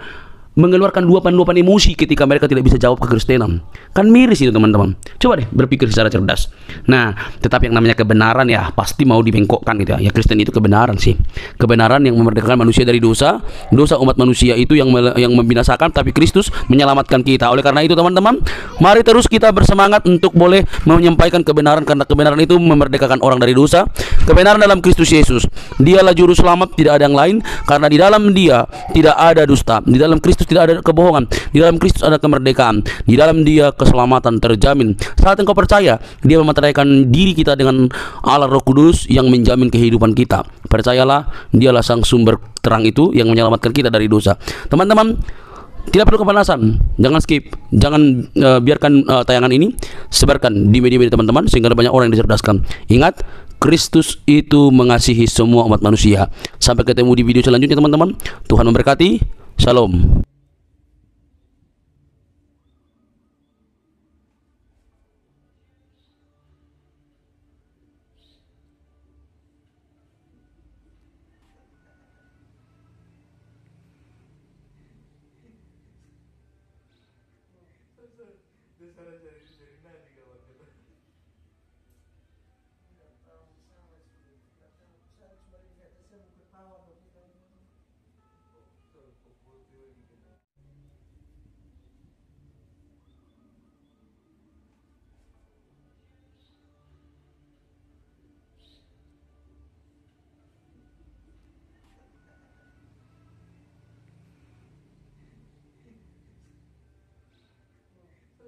mengeluarkan luapan-luapan emosi ketika mereka tidak bisa jawab kekristenan. Kan miris itu teman-teman. Coba deh berpikir secara cerdas. Nah, tetapi yang namanya kebenaran ya pasti mau dibengkokkan gitu ya. Ya Kristen itu kebenaran sih. Kebenaran yang memerdekakan manusia dari dosa. Dosa umat manusia itu yang membinasakan, tapi Kristus menyelamatkan kita. Oleh karena itu teman-teman, mari terus kita bersemangat untuk boleh menyampaikan kebenaran, karena kebenaran itu memerdekakan orang dari dosa. Kebenaran dalam Kristus Yesus. Dialah juru selamat, tidak ada yang lain, karena di dalam Dia tidak ada dusta. Di dalam Kristus tidak ada kebohongan. Di dalam Kristus ada kemerdekaan. Di dalam Dia keselamatan terjamin. Saat engkau percaya, Dia memateraikan diri kita dengan Allah Roh Kudus yang menjamin kehidupan kita. Percayalah, Dialah sang sumber terang itu yang menyelamatkan kita dari dosa. Teman-teman, tidak perlu kepanasan, jangan skip, jangan biarkan tayangan ini, sebarkan di media-media teman-teman sehingga ada banyak orang yang dicerdaskan. Ingat, Kristus itu mengasihi semua umat manusia. Sampai ketemu di video selanjutnya teman-teman. Tuhan memberkati. Shalom.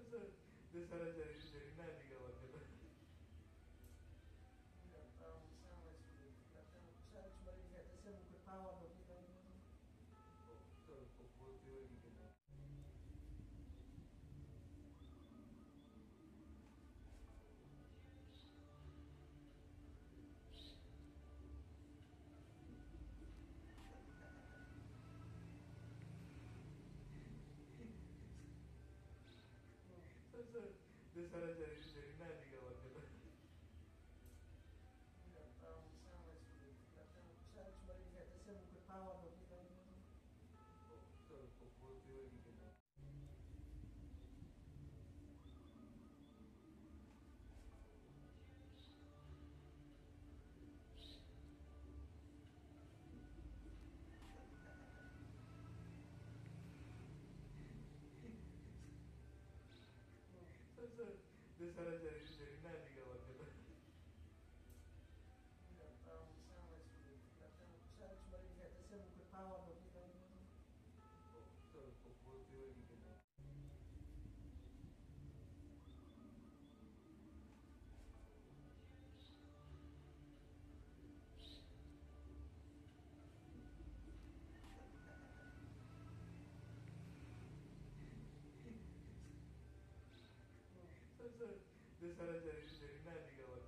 Dasar dari nadi kawan kita. Nggak tahu sama sih. Nggak tahu. Saya harus balik ke atas. Saya mau ketawa tapi kan. Oh, betul. Pukul teori gitu. Dasar dari nadi kawan kita. Nggak tahu sama sih. Nggak tahu. Saya harus balik ke atas. Saya mau ketawa tapi kan. Oh, betul. Pukul teori gitu. Dasar dari nadi kawan kita. Nggak tahu sama sih. Nggak tahu. Saya harus balik ke atas. Saya mau ketawa tapi kan. Oh, betul. Pukul teori gitu. Dasar dari nadi kawan